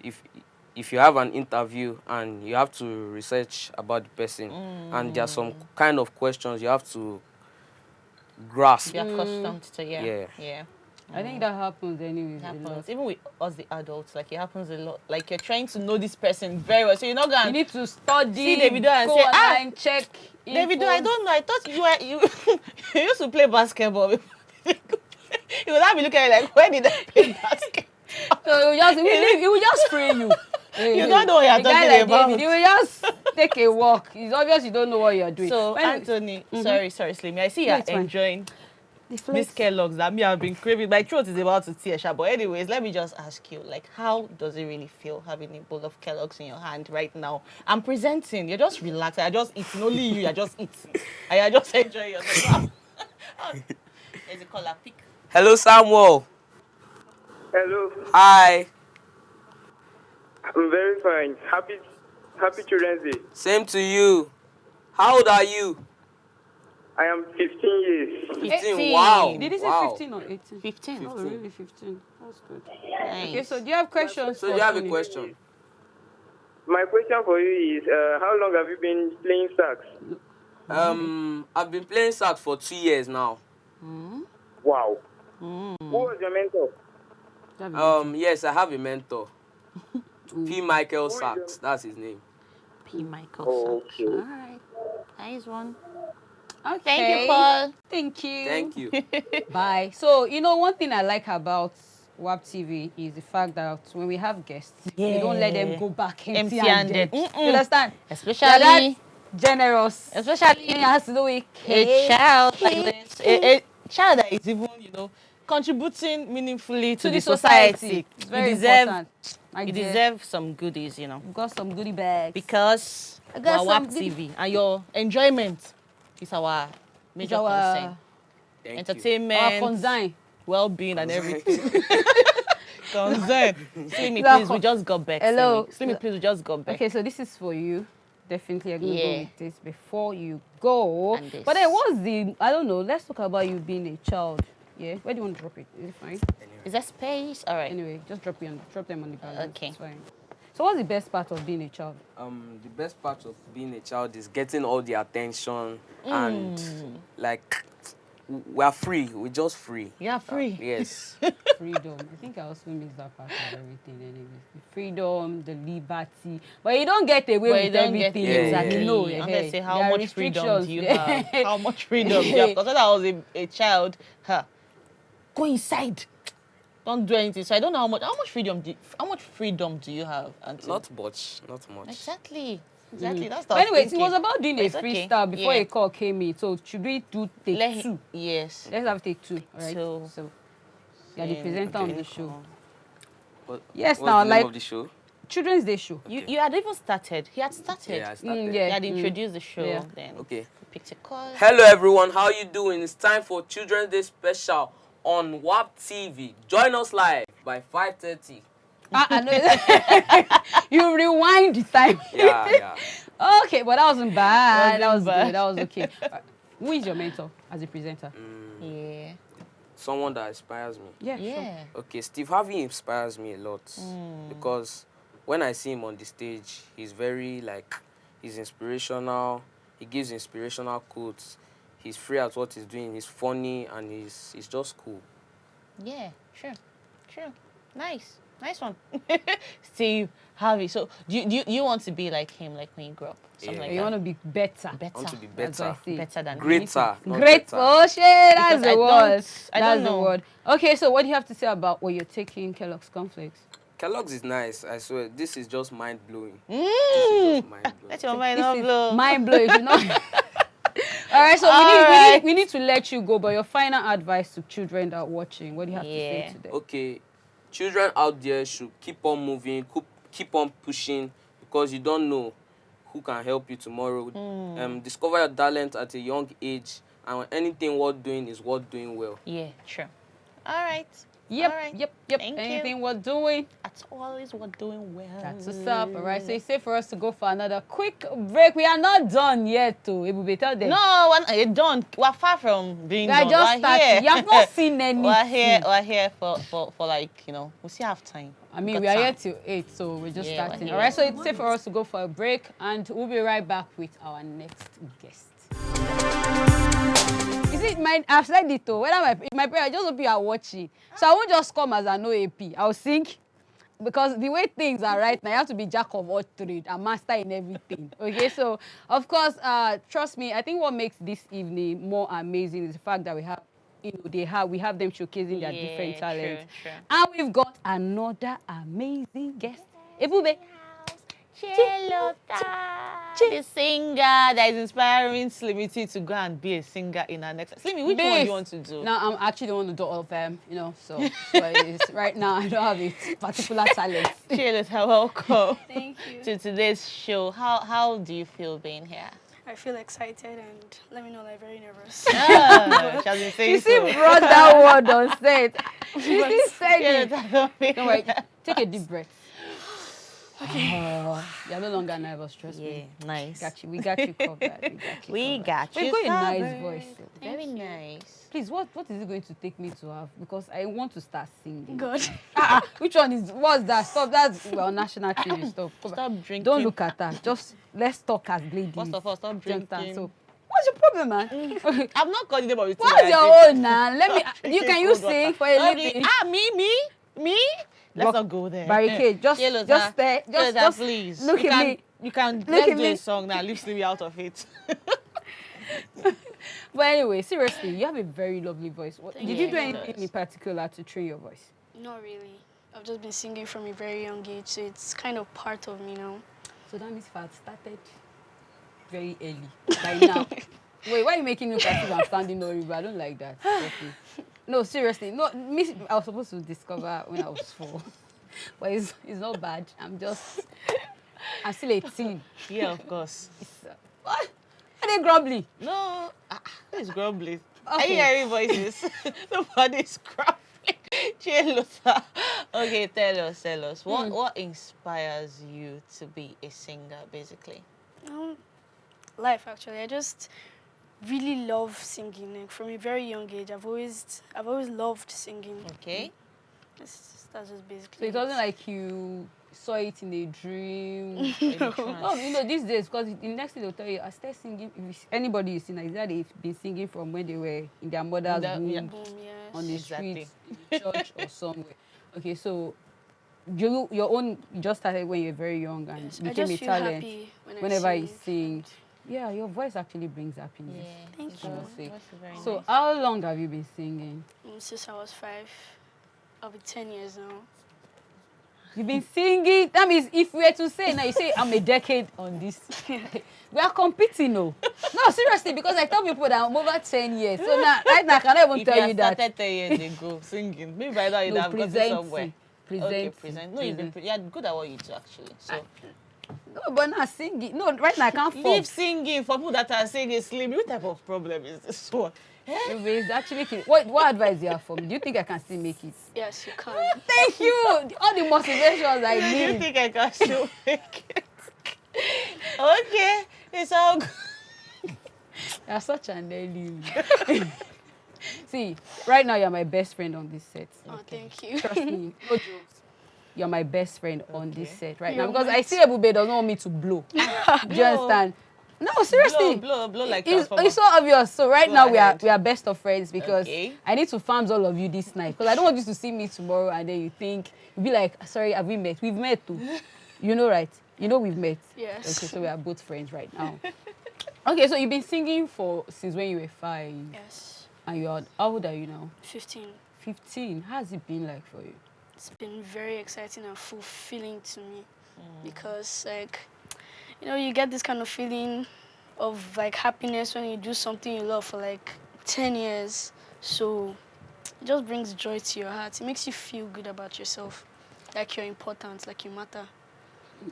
if you have an interview and you have to research about the person and there are some kind of questions you have to grasp. Be accustomed to, yeah. I think that happens anyway. Even with us, the adults, like it happens a lot. Like you're trying to know this person very well, so you're not gonna. You need to study. See the video and go say, online, check. Davido, I don't know. I thought you you used to play basketball. You would have been looking at it like, where did I play basketball? So he will just spray you. You don't know what you're talking about. David, you will just take a walk. It's obvious you don't know what you're doing. So, Anthony, sorry, Slimmy. I see you're enjoying these Kellogg's that me have been craving. My throat is about to tear, but anyways, let me just ask you, like, how does it really feel having a bowl of Kellogg's in your hand right now? I'm presenting. You're just relaxed. I just eating. Only you. You're just eating. I just enjoy yourself. There's a caller. Pick. Hello, Samuel. Hello. Hi. I'm very fine. Happy Children's Day. Same to you. How old are you? I am 15 years. 15. Wow. Did he say 15 or 18? 15. Oh, really 15. That's good. Nice. Okay, so do you have questions? So do you have a question? My question for you is, how long have you been playing sax? I've been playing sax for 2 years now. Wow. Who was your mentor? Yes, I have a mentor. P. Michael Sax, that's his name. P. Michael Sax. Okay. All right. Nice one. Okay. Thank you, Paul. Thank you. Thank you. Bye. So, one thing I like about wapTV is the fact that when we have guests, we don't let them go back empty-handed. You understand? Especially generous. Especially when it has to do with A child like this, a child that is even, contributing meaningfully to the society. It's very you deserve, important. You deserve some goodies, You've got some goodie bags. Because I got our some wapTV and your enjoyment is our major concern. Entertainment, our concern. well-being, and everything. Concern. Slimmy, please, we just got back. Hello. Slimmy, please, we just got back. Okay, so this is for you. Definitely, I'm going to go with this before you go. And this. But then what's I don't know, let's talk about you being a child. Yeah, where do you want to drop it? Is it fine? Is that space? All right. Anyway, just drop them on the balance. Okay. It's fine. So what's the best part of being a child? The best part of being a child is getting all the attention and like we are free. We're just free. You are free. Yes. Freedom. I think I also miss that part of everything anyway. The freedom, the liberty. But you don't get away with everything. Exactly. No, I'm going to say, how much freedom do you restrictions. have? How much freedom do you have? Because when I was a child, go inside. Don't do anything. So I don't know how much freedom do you have? Auntie? Not much. Exactly. That's the But anyways, it was about doing a freestyle before a call came in. So should we do take two? Yes. Let's have take two. All right. So you're the presenter on the show. Yes, what's now the name like of the show? Children's Day show. You had even started. He had started. Yeah, I started. He had introduced the show. Yeah. Then Okay. picked a call. Hello everyone, how you doing? It's time for Children's Day special on wapTV. Join us live by 5:30. I know. You rewind the time. Yeah. Okay, but that wasn't bad. Wasn't That was bad. good. That was okay. Who is your mentor as a presenter? Yeah. Someone that inspires me. Yeah, Yeah. sure. Okay, Steve Harvey inspires me a lot because when I see him on the stage, he's very he's inspirational. He gives inspirational quotes. He's free at what he's doing. He's funny and he's just cool. Yeah. Sure. Nice one. Steve Harvey. So do you want to be like him, like when you grow up? Something like You that. want to be better. I want to be That's what better. I say. Better than Greater. not Great. better. Oh shit, that's Because the I word. don't That's the know. word. Okay, so what do you have to say about what you're taking Kellogg's cornflakes? Kellogg's is nice, I swear. This is just mind-blowing. Let your mind not blow. Mind blowing, you know. All right, so we need to let you go, but your final advice to children that are watching, what do you have to say today? Okay, children out there should keep on moving, keep on pushing, because you don't know who can help you tomorrow. Discover your talent at a young age, and anything worth doing is worth doing well. Yeah, sure. All right. Yep, All right. yep. Thank Anything you. we're doing, That's always what doing well. that's what's up. All right, so it's safe for us to go for another quick break. We are not done yet, too. Ebubae, tell them. No, we're done. We're far from being We are done. just We're starting. here. You have not seen anything. We're here for like, we still have time. I mean, Got we are time. here till 8, so we're just Yeah, we're starting. here. All right, so it's safe for us to go for a break, and we'll be right back with our next guest. You see, I've said it though. Whether my parents, just hope you are watching. So I won't just come as an OAP. I'll think, because the way things are right now, you have to be jack of all trades and master in everything. Okay, so of course, trust me, I think what makes this evening more amazing is the fact that we have, we have them showcasing their different talents. True. And we've got another amazing guest, Ebubae. Chielota, the singer that is inspiring SlimmyTee to go and be a singer in our next. Slimmy, which one do you want to do? No, I'm actually the one to do all of them, so right now I don't have a particular talent. Chielota, welcome. Thank you. To today's show. How do you feel being here? I feel excited and let me know that I'm very nervous. She has been saying You see, so. brought that word on set. You see, said it. Chielota, Don't worry, take a deep breath. Okay. You're no longer nervous, trust me. Yeah, nice. Got you. We got you covered. We got But you. you've got a nice covered. voice. Very nice. Please, what is it going to take me to have? Because I want to start singing. Good. Which one is? What's that? Stop. That's national TV stuff. Come on. Stop drinking. Don't look at that. Just let's talk as ladies. First of all, stop drinking. So, what's your problem, man? I'm not calling them about What's your own now? Let me. Can you sing for a living? Me? Let's not go there. Barricade. Just stay. Just please. look at me. You can Look let's at do me. a song now. Leave Slimmy out of it. But anyway, seriously, you have a very lovely voice. Did you do you. anything in particular to train your voice? Not really. I've just been singing from a very young age, so it's kind of part of me now. So that means if I had started very early by now. Wait, why are you making me practice I'm standing on river? I don't like that. Okay. No, seriously. No, me, I was supposed to discover when I was 4. But it's not bad. I'm still 18. Yeah, of course. What? Are they grumbling? No, who's grumbling? Okay. Are you hearing voices? Nobody's grumbling. Chielota. Okay, tell us. What inspires you to be a singer, basically? Life, actually. I just really love singing. Like, from a very young age, I've always loved singing. Okay. That's just basically. So it wasn't like you saw it in a dream. In a trance. Oh, you know, these days, because the next thing they'll tell you, I started singing. If anybody is singing, like they've been singing from when they were in their mother's womb, yeah. Yes. on the Exactly. streets, in church or somewhere. Okay, so you just started when you were very young and Yes, I became just a feel talent. happy Whenever you sing. sing, yeah, your voice actually brings happiness. Yeah. Thank it's you. very- it's very So nice. how long have you been singing? Since I was 5, I'll be 10 years now. You've been singing. That means if we were to say now, you say I'm a decade on this. We are competing, no. No, seriously, because I tell people that I'm over 10 years. So now, right now, I cannot even If tell you that. started 10 years ago singing, maybe by now you'd No, have gotten presenting. somewhere. Okay, present. No, you've been you're good at what you do, actually. So No, but now singing. No, right now I can't fall. leave singing for people that are singing slim. What type of problem is this one? It's actually kidding. What advice do you have for me? Do you think I can still make it? Yes, you can. Thank you. All the motivations I Do you need. think I can still make it? Okay, it's all good. You're such an alien. See, right now you're my best friend on this set. Oh, thank you. Trust me. No jokes. You're my best friend on this set right now You're because my I see Ebubae doesn't want me to blow. Do you understand? No, seriously. Blow like It's transformer. so obvious. So right Go now ahead. we are best of friends because Okay. I need to farm all of you this night because I don't want you to see me tomorrow and then you think you'll be like, sorry, have we met? We've met too. You know, right? You know we've met. Yes. Okay, so we are both friends right now. Okay, so you've been singing since when you were 5. Yes. And how old are you now? 15. 15. How's it been like for you? It's been very exciting and fulfilling to me because, like, you know, you get this kind of feeling of like happiness when you do something you love for like 10 years. So it just brings joy to your heart. It makes you feel good about yourself, like you're important, like you matter.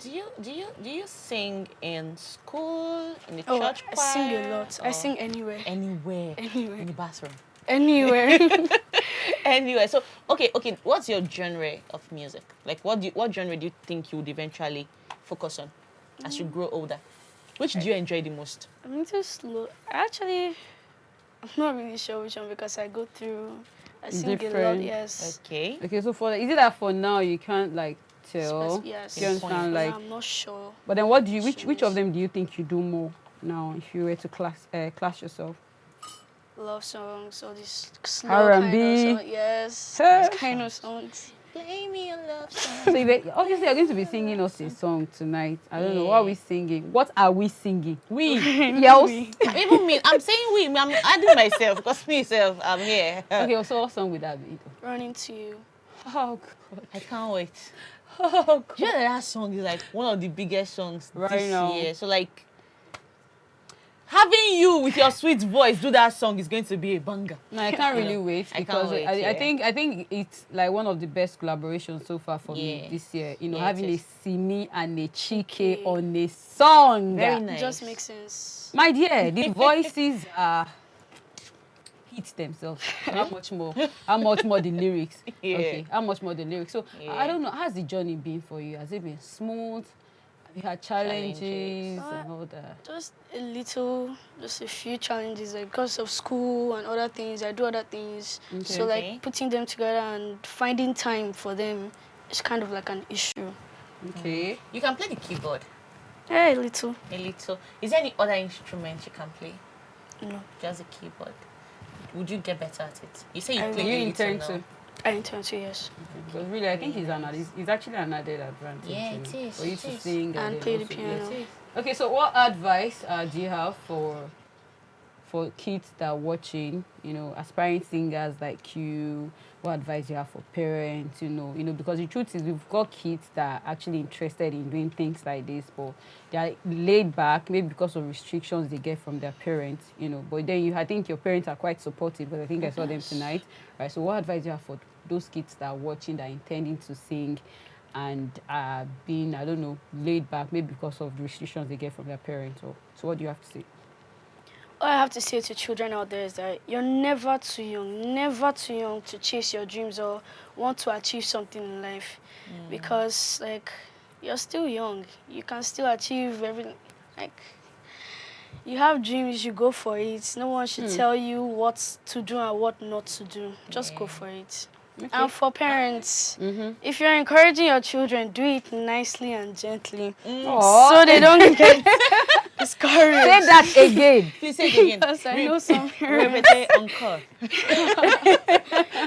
Do you sing in school, in the Oh, church I choir? sing a lot. I or sing anywhere. anywhere. Anywhere. In the bathroom. Anywhere. Anyway, so okay. What's your genre of music? Like, what genre do you think you would eventually focus on as you grow older? Which do you enjoy the most? I'm into slow. Actually, I'm not really sure which one because I sing a lot, Different. yes. Okay. Okay, so is it that for now you can't like tell? Yes. Do you understand? Like, I'm not sure. but then what do you which of them do you think you do more now if you were to class yourself? Love songs, all these slow R&B. kind of songs. Yes, Hey. those kind of songs. Play me a love song. So obviously you're going to be singing us a song tonight. I don't know, what are we singing? What are we singing? We. Yes. Even me. I'm saying we. I'm adding myself because myself. I'm here. Okay, so what song would that be? Running to you. Oh God. I can't wait. Oh God. Do you know that song is like one of the biggest songs Right this now. year? So like, having you with your sweet voice do that song is going to be a banger. No, I can't really wait I can't because wait, I yeah. think it's like one of the best collaborations so far for me Yeah. this year. You know, Yeah, having it a is. Simi and a Chike on a song. Very nice. It just makes sense. My dear, the voices hit themselves. How much more the lyrics? Yeah. Okay, how much more the lyrics? So Yeah. I don't know. How's the journey been for you? Has it been smooth? Have you had challenges and all that? Just a few challenges like because of school and other things. I do other things. So Okay. like putting them together and finding time for them is kind of like an issue. Okay. You can play the keyboard Yeah, a little. a little. Is there any other instrument you can play? No. Just a keyboard. Would you get better at it? You say you I play Do you a little intend now. to? I intend to, yes. Because really, I think it's actually an added advantage. Yeah, you it know, is, for you it to is. sing And then play the also piano. Okay, so what advice do you have for kids that are watching, aspiring singers like you, what advice you have for parents, because the truth is we've got kids that are actually interested in doing things like this, but they are laid back, maybe because of restrictions they get from their parents, but then I think your parents are quite supportive, but I think I saw them tonight, right? So what advice you have for those kids that are watching, that are intending to sing and are being, I don't know, laid back, maybe because of the restrictions they get from their parents? So what do you have to say? All I have to say to children out there is that you're never too young to chase your dreams or want to achieve something in life. Because, you're still young. You can still achieve everything. You have dreams, you go for it. No one should tell you what to do and what not to do. Just go for it. Okay. And for parents, if you're encouraging your children, do it nicely and gently. So they don't get discouraged. Say that again. Please say it again. Because I know some parents. Repeat it encore.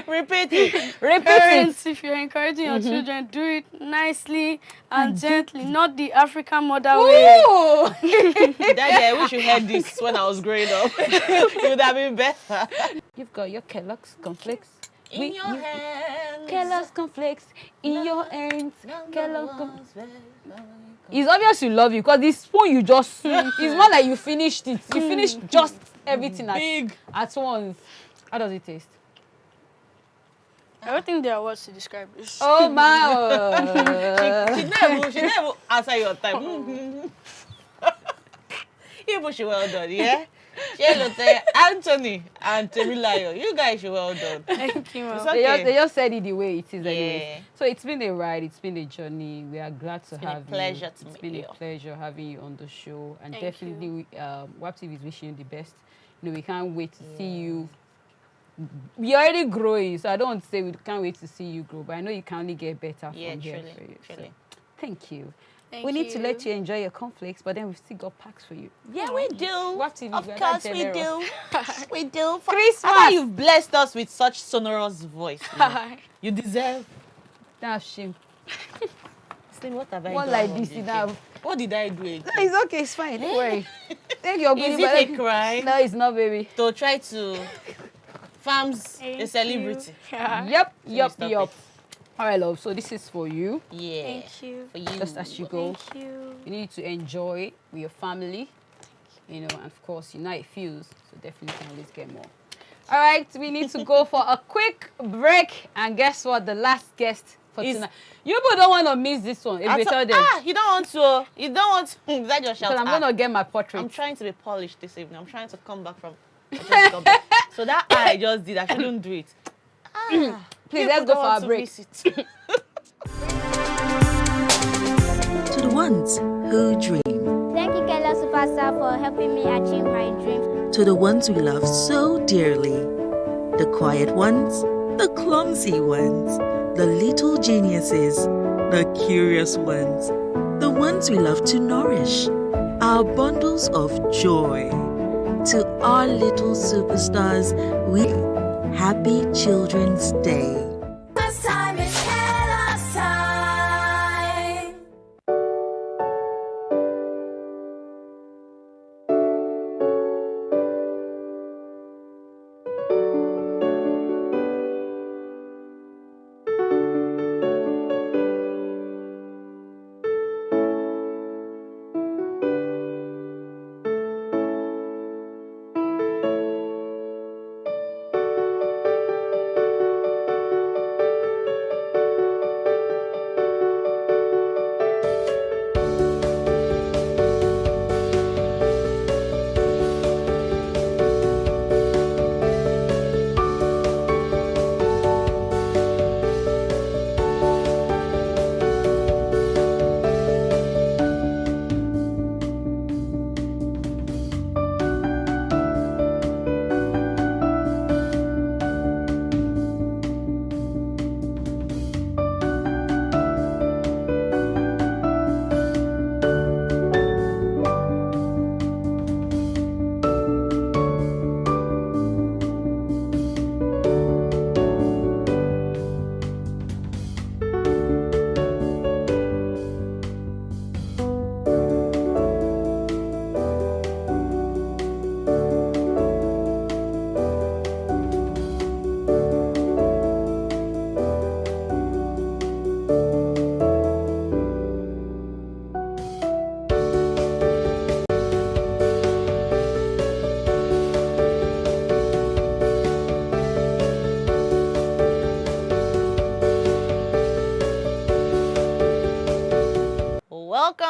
Repeat it. Parents, if you're encouraging your children, do it nicely and gently, not the African mother way. Daddy, I wish you heard this when I was growing up. It would have been better. You've got your Kellogg's cornflakes. In your hands. Kellogg's cornflakes in your hands. Kellogg's. It's obvious you love you because this spoon you just it's more like you finished it. You finished just everything at once. How does it taste? I don't think there are words to describe this. Oh my! She never answer your time. You push well done, yeah? Chielota, Anthony, and Temilayo, you guys should well done. Thank you, Mom. They just said it the way it is. Anyways. So it's been a ride, it's been a journey. We are glad to have you. It's been a pleasure having you on the show, and definitely wapTV is wishing you the best. We can't wait to see you. You're already growing, so I don't want to say we can't wait to see you grow, but I know you can only get better from here. Truly. So, thank you. Thank we need you. to let you enjoy your cornflakes, but then we've still got packs for you. Yeah, we do. wapTV, Of course we do. We do. Christmas. How you've blessed us with such sonorous voice. You deserve. Don't have shame. Slim, what have I One done like wrong this, again? now. What did I do again? It's okay, it's fine. Don't worry. Thank you. Is it a crime? No, it's not, baby. To try to farms a celebrity. Yep. Stop it. All right, love. So this is for you. Yeah. Thank you. For you. Just as you go. Thank you. You need to enjoy with your family, and of course, it feels. So definitely can always get more. All right, we need to go for a quick break, and guess what? The last guest for tonight. You people don't want to miss this one. If we tell them. You don't want to. You don't want to. That just shout. Because I'm gonna get my portrait. I'm trying to be polished this evening. I'm trying to come back from. So that I just did. I shouldn't do it. Please, let's go for our break. To the ones who dream. Thank you, Kellogg Superstar, for helping me achieve my dream. To the ones we love so dearly. The quiet ones, the clumsy ones, the little geniuses, the curious ones, the ones we love to nourish. Our bundles of joy. To our little superstars, we Happy Children's Day. Time is Kellogg's time.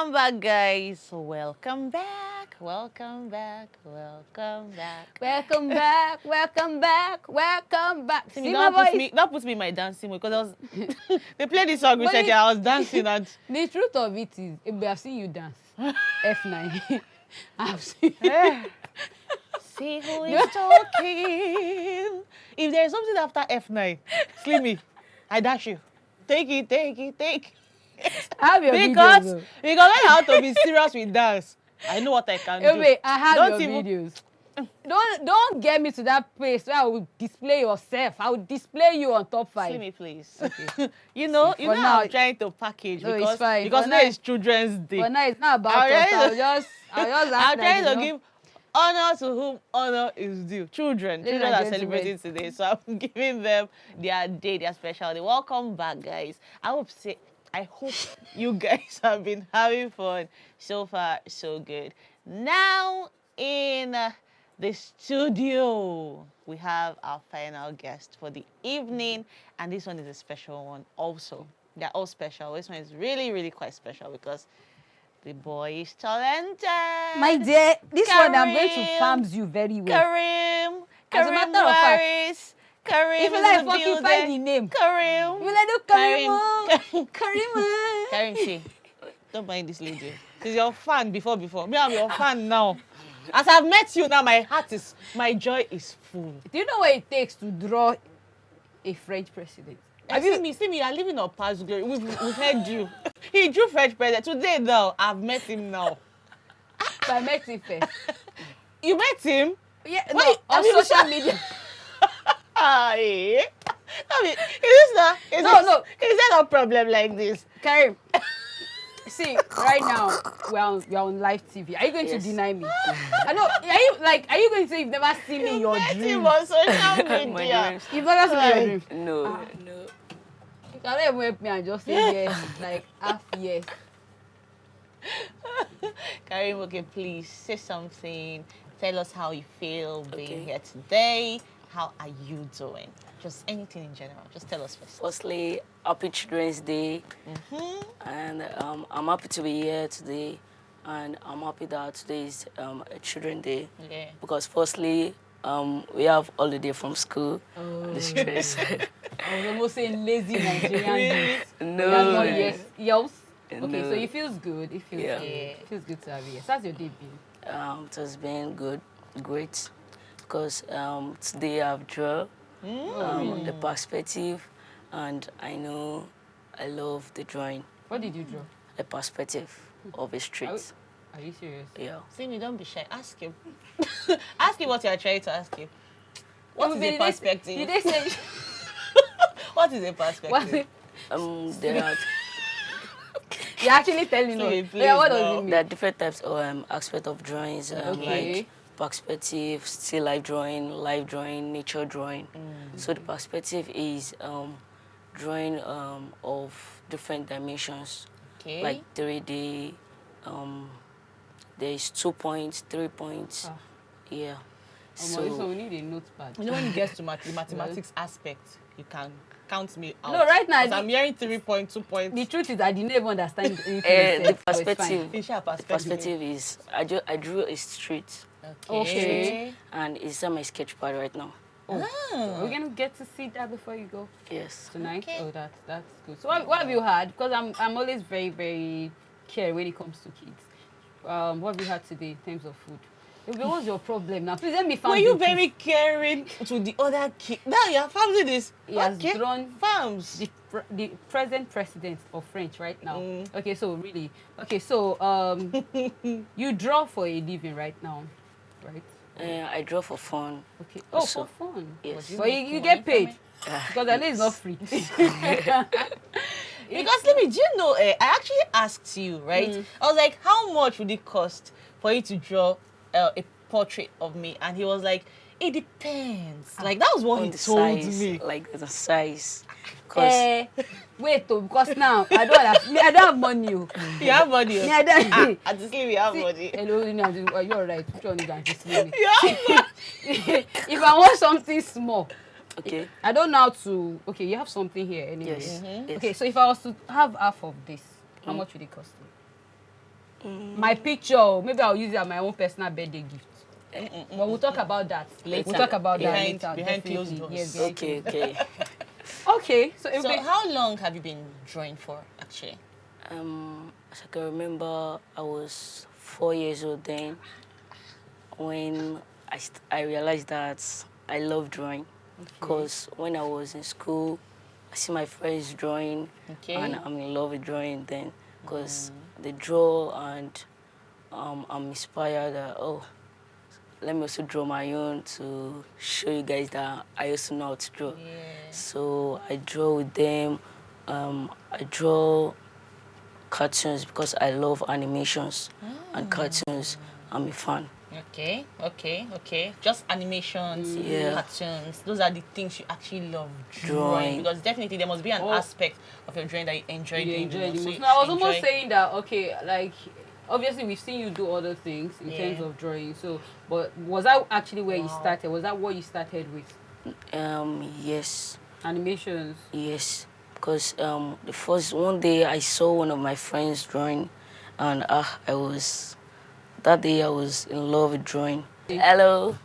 Welcome back, guys. Welcome back. Welcome back. Welcome back. Welcome back. Welcome back. Welcome back. See my That puts me in my dancing mood because I was. They played this song recently. I was dancing and. The truth of it is, I've seen you dance. F9. I've seen. See who is talking. If there's something after F9, Slimmy, I dash you. Take it. I have your because videos. when I have to be serious with dance, I know what I can do. Wait, I have Don't your even- videos. Don't get me to that place where I will display yourself. I will display you on top 5. Slimmy, please. Okay. you know now- I'm trying to package No, because it's fine. because For now now- it's Children's Day. But now it's not about I'll us. try to- I'll just I'm act trying like, to give honor to whom honor is due. Children Ladies are and gentlemen. celebrating today, so I'm giving them their day, their special day. Welcome back, guys. I hope you guys have been having fun. So far, so good. Now in the studio, we have our final guest for the evening, and this one is a special one also. They're all special. This one is really, really quite special because the boy is talented. My dear, this one I'm going to Kareem. farms you very well. Kareem. As a Kareem matter of fact, Waris. Kareem If you is like, in the fortify building. the name. Kareem. You like, no, Kareem. Kareem. Kareem, see, don't mind this lady. She's your fan before. Me, I'm your fan now. As I've met you now, my joy is full. Do you know what it takes to draw a French president? See me, you're living on past glory. We've heard you. He drew French president. Today, though, I've met him now. But I met him first. You met him? Yeah, Wait, no, have on you- social media. Aye. I mean, is there a problem like this? Kareem, see, right now we're on live TV. Are you going to deny me? I know. Are you going to say you've never seen me in your Met him dream? on social media. You've never seen me in your dream. No. You cannot even help me and just say yes, like half yes. Kareem, okay, please say something. Tell us how you feel being here today. How are you doing? Just anything in general. Just tell us first. Firstly, happy Children's Day. And I'm happy to be here today. And I'm happy that today is a Children's Day. Yeah. Because firstly, we have holiday from school. The stress. I was almost saying lazy Nigerian youth. No. Yes. Okay, No. so it feels good. It feels Yeah. good. It feels good to have you here. So how's your day been? It has been good, great. Because today I've drawn the perspective. And I know I love the drawing. What did you draw? A perspective of a street. Are you serious? Yeah. Simi, don't be shy. Ask him. Ask him what you are trying to ask him. What is the perspective? Did they say? What is the perspective? There are You're actually telling Please, us. please, Yeah, what no. does it mean? There are different types of aspect of drawings, Okay. like perspective, still life drawing, nature drawing. So the perspective is drawing of different dimensions, Okay. like 3D. There is 2 points, 3 points. Yeah. So we need a notepad. You know when it gets to the mathematics aspect, you can count me out. No, right now, 'Cause I'm hearing 3 points, 2 points. The truth is, I didn't even understand anything. you The said, but it's fine. perspective. Is there a The perspective is I drew a street, Okay. and it's on my sketch pad right now. We're gonna get to see that before you go Yes. tonight. Okay. Oh, that's good. So what have you had? Because I'm always very, very caring when it comes to kids. What have you had today in terms of food? What's your problem now? Please let me find. Were you very caring to the other kid? Now your family this. He has drawn farms. the present president of French right now. Mm. Okay, so really, you draw for a living right now, right? I draw for fun. Okay. Also. Oh, for fun. Yes. But you get paid because at least it's not free. Because let me, do you know? I actually asked you, right? I was like, how much would it cost for you to draw a portrait of me? And he was like, it depends. Like that was what On he the told size, me. like the size. Cause Wait, because now I don't have money. Oh. You have money. Me, I don't. At the sleeve, you have money. Hello, you're right. Which one is that? Yeah. If I want something small, okay. I don't know how to. Okay, you have something here anyway. Yes. Yes. Okay, so if I was to have half of this, how much would it cost me? My picture, maybe I'll use it as my own personal birthday gift. But we'll talk about that later. We'll talk about that later. Behind closed doors. Yes, Okay. Okay. So, how long have you been drawing for, actually? As I can remember, I was 4 years old then when I realized that I love drawing. Because when I was in school, I see my friends drawing, and I'm in love with drawing then. Because they draw, and I'm inspired that, let me also draw my own to show you guys that I also know how to draw. So I draw with them. I draw cartoons because I love animations and cartoons. I'm a fan. Okay. Just animations, cartoons. Those are the things you actually love drawing. Because definitely there must be an aspect of your drawing that you enjoy doing. So I was almost saying that, okay, like, obviously we've seen you do other things in terms of drawing. So, but was that actually where you started? Was that what you started with? Yes. Animations? Yes. Because the first one day I saw one of my friends drawing, and that day I was in love with drawing. Hello.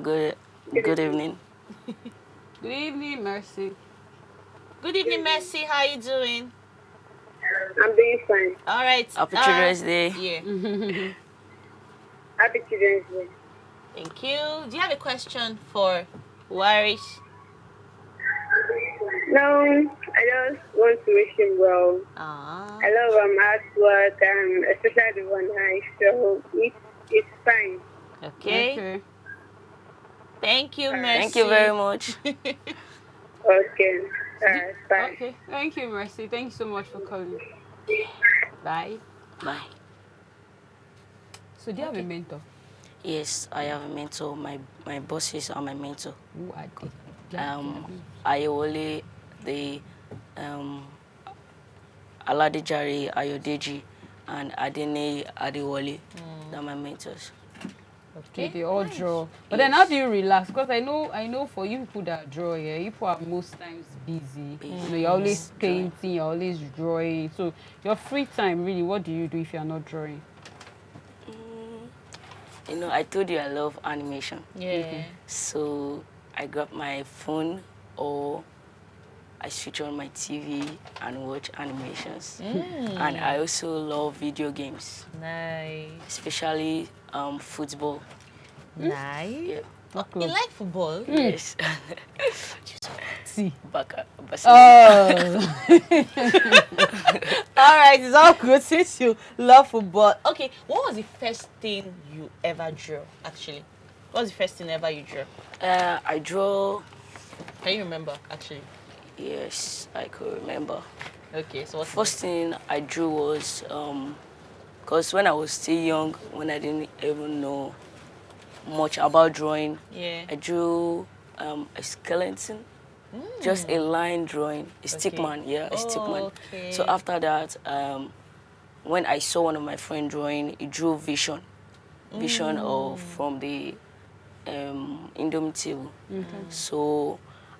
Good evening. Good evening, Mercy. Good evening, Mercy. How are you doing? I'm doing fine. All right. Happy Children's Day. Yeah. Happy Children's Day. Thank you. Do you have a question for Waris? No, I just want to wish him well. I love artwork, and especially the one I so it's fine. Okay. Thank you, Mercy. Thank you very much. Okay. Bye. Okay. Thank you, Mercy. Thank you so much for calling. Bye. Bye. So do you have a mentor? Yes, I have a mentor. My bosses are my mentor. Who are they? Ayewole, the Aladejare Ayodeji, and Adene Adewale. They're my mentors. Okay, they all draw. But then how do you relax? Because I know for you people that draw, you people are most times busy. You know, you're always painting, you're always drawing. So your free time, really, what do you do if you're not drawing? You know, I told you I love animation. Yeah. So I grab my phone or I switch on my TV and watch animations. And I also love video games. Nice. Especially football. Nice. Yeah. You like football? Yes. See. All right, it's all good since you love football. Okay, what was the first thing you ever drew, actually? What was the first thing ever you drew? I draw. Can you remember, actually? Yes, I could remember. Okay, so what's first thing I drew was, because when I was still young, when I didn't even know much about drawing, I drew a skeleton, just a line drawing, a stickman, a stickman. Okay. So after that, when I saw one of my friends drawing, he drew vision from the Indomitable. So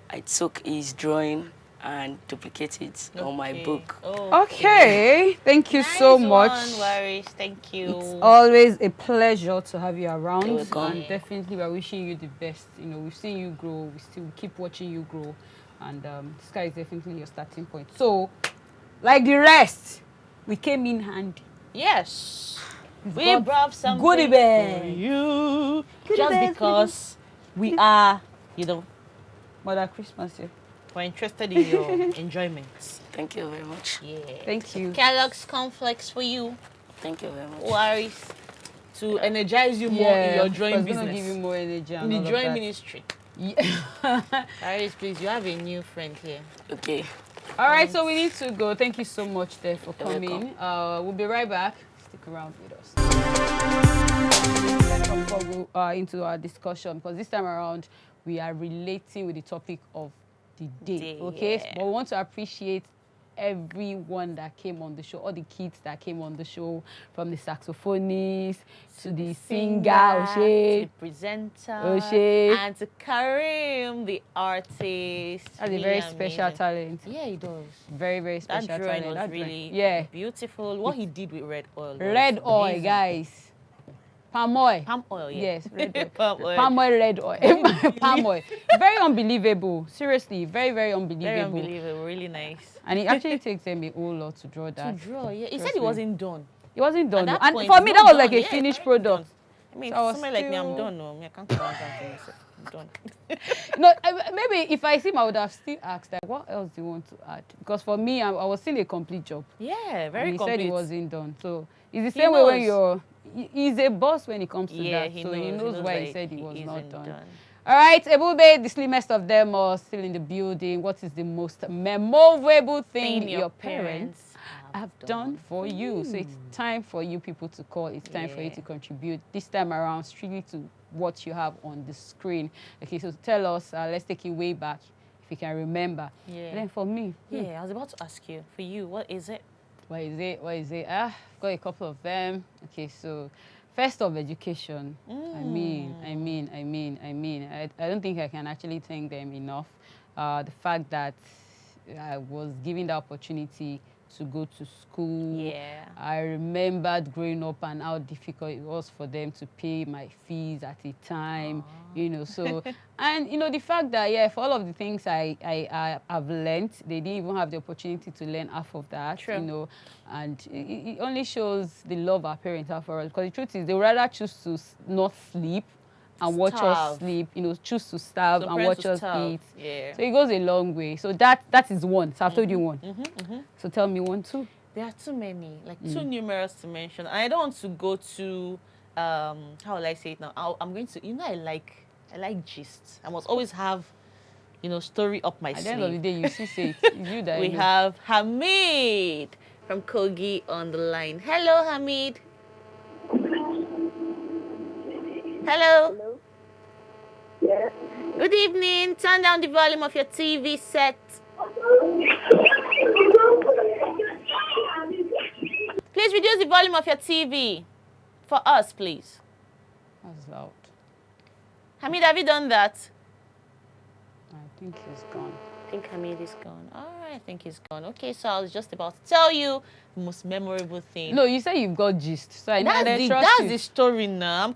I took his drawing and duplicated it on my book. Okay, thank you so much. Waris. Thank you. It's always a pleasure to have you around, and definitely we're wishing you the best. You know, we've seen you grow, we keep watching you grow, and this guy is definitely your starting point. So, like the rest, we came in handy. Yes, we brought some goodie bag for you, just because we are, Mother Christmas here. We're interested in your enjoyment. Thank you very much. Yeah. Thank you. Kellogg's cornflakes for you. Thank you very much. Waris, to energize you more in your drawing business. Gonna give you more energy in the drawing ministry. Yeah. Waris, please, you have a new friend here. Okay. All right, so we need to go. Thank you so much, Dave, for coming. We'll be right back. Stick around with us. Before we go into our discussion, because this time around we are relating with the topic of the day, okay? But we want to appreciate everyone that came on the show, all the kids that came on the show, from the saxophonist to the singer, to the presenter, and to Karim, the artist. That's really a very amazing. special talent. Yeah, he does. Very, very special that drawing talent. was really beautiful. What he did with red oil. Red oil, guys. Palm oil. Palm oil, yeah. Yes, red oil. Palm oil. Palm oil, red oil. Palm oil. Very unbelievable. Seriously, very, very unbelievable. Very unbelievable. Really nice. And it actually takes them a whole lot to draw that. To draw, yeah. He said it wasn't done. It wasn't done. At that And point, for me, that was like a yeah, finished product. I mean, So somebody like me, I'm done. No, I can't come out and myself. I'm done. No, maybe if I see him, I would have still asked, like, what else do you want to add? Because for me, I was still a complete job. Yeah, very and he complete. said it wasn't done. So it's the same way when you're... He's a boss when it comes to that. He so he knows why he said it was not done. All right, Ebubae, the slimmest of them are still in the building. What is the most memorable thing your parents have done for you? So it's time for you people to call. It's time for you to contribute. This time around, strictly to what you have on the screen. Okay, so tell us, let's take it way back, if you can remember. Yeah. And then for me. Yeah, I was about to ask you, for you, what is it? What is it? What is it? I've got a couple of them. Okay, so first of education. I don't think I can actually thank them enough. The fact that I was given the opportunity to go to school. Yeah. I remembered growing up and how difficult it was for them to pay my fees at the time, you know, so, and, you know, the fact that, yeah, for all of the things I have learned, they didn't even have the opportunity to learn half of that, you know, and it only shows the love our parents have for us, because the truth is they would rather choose to not sleep and watch us sleep, you know, choose to starve and watch us eat. Yeah. So it goes a long way. So that is one. So I've told you one. So tell me one, too. There are too many, like too numerous to mention. And I don't want to go to, how will I say it now? I'm going to, you know, I like gist. I must always have, you know, story up my sleeve. At the end of the day, you see, say it. It's you that we have Hamid from Kogi on the line. Hello, Hamid. Hello. Hello. Yes. Good evening. Turn down the volume of your TV set. Please reduce the volume of your TV for us, please. That's loud. Hamid, have you done that? I think he's gone. I think Hamid is gone. All right, I think he's gone. Okay, so I was just about to tell you the most memorable thing. No, you say you've got gist. So I that's the story now.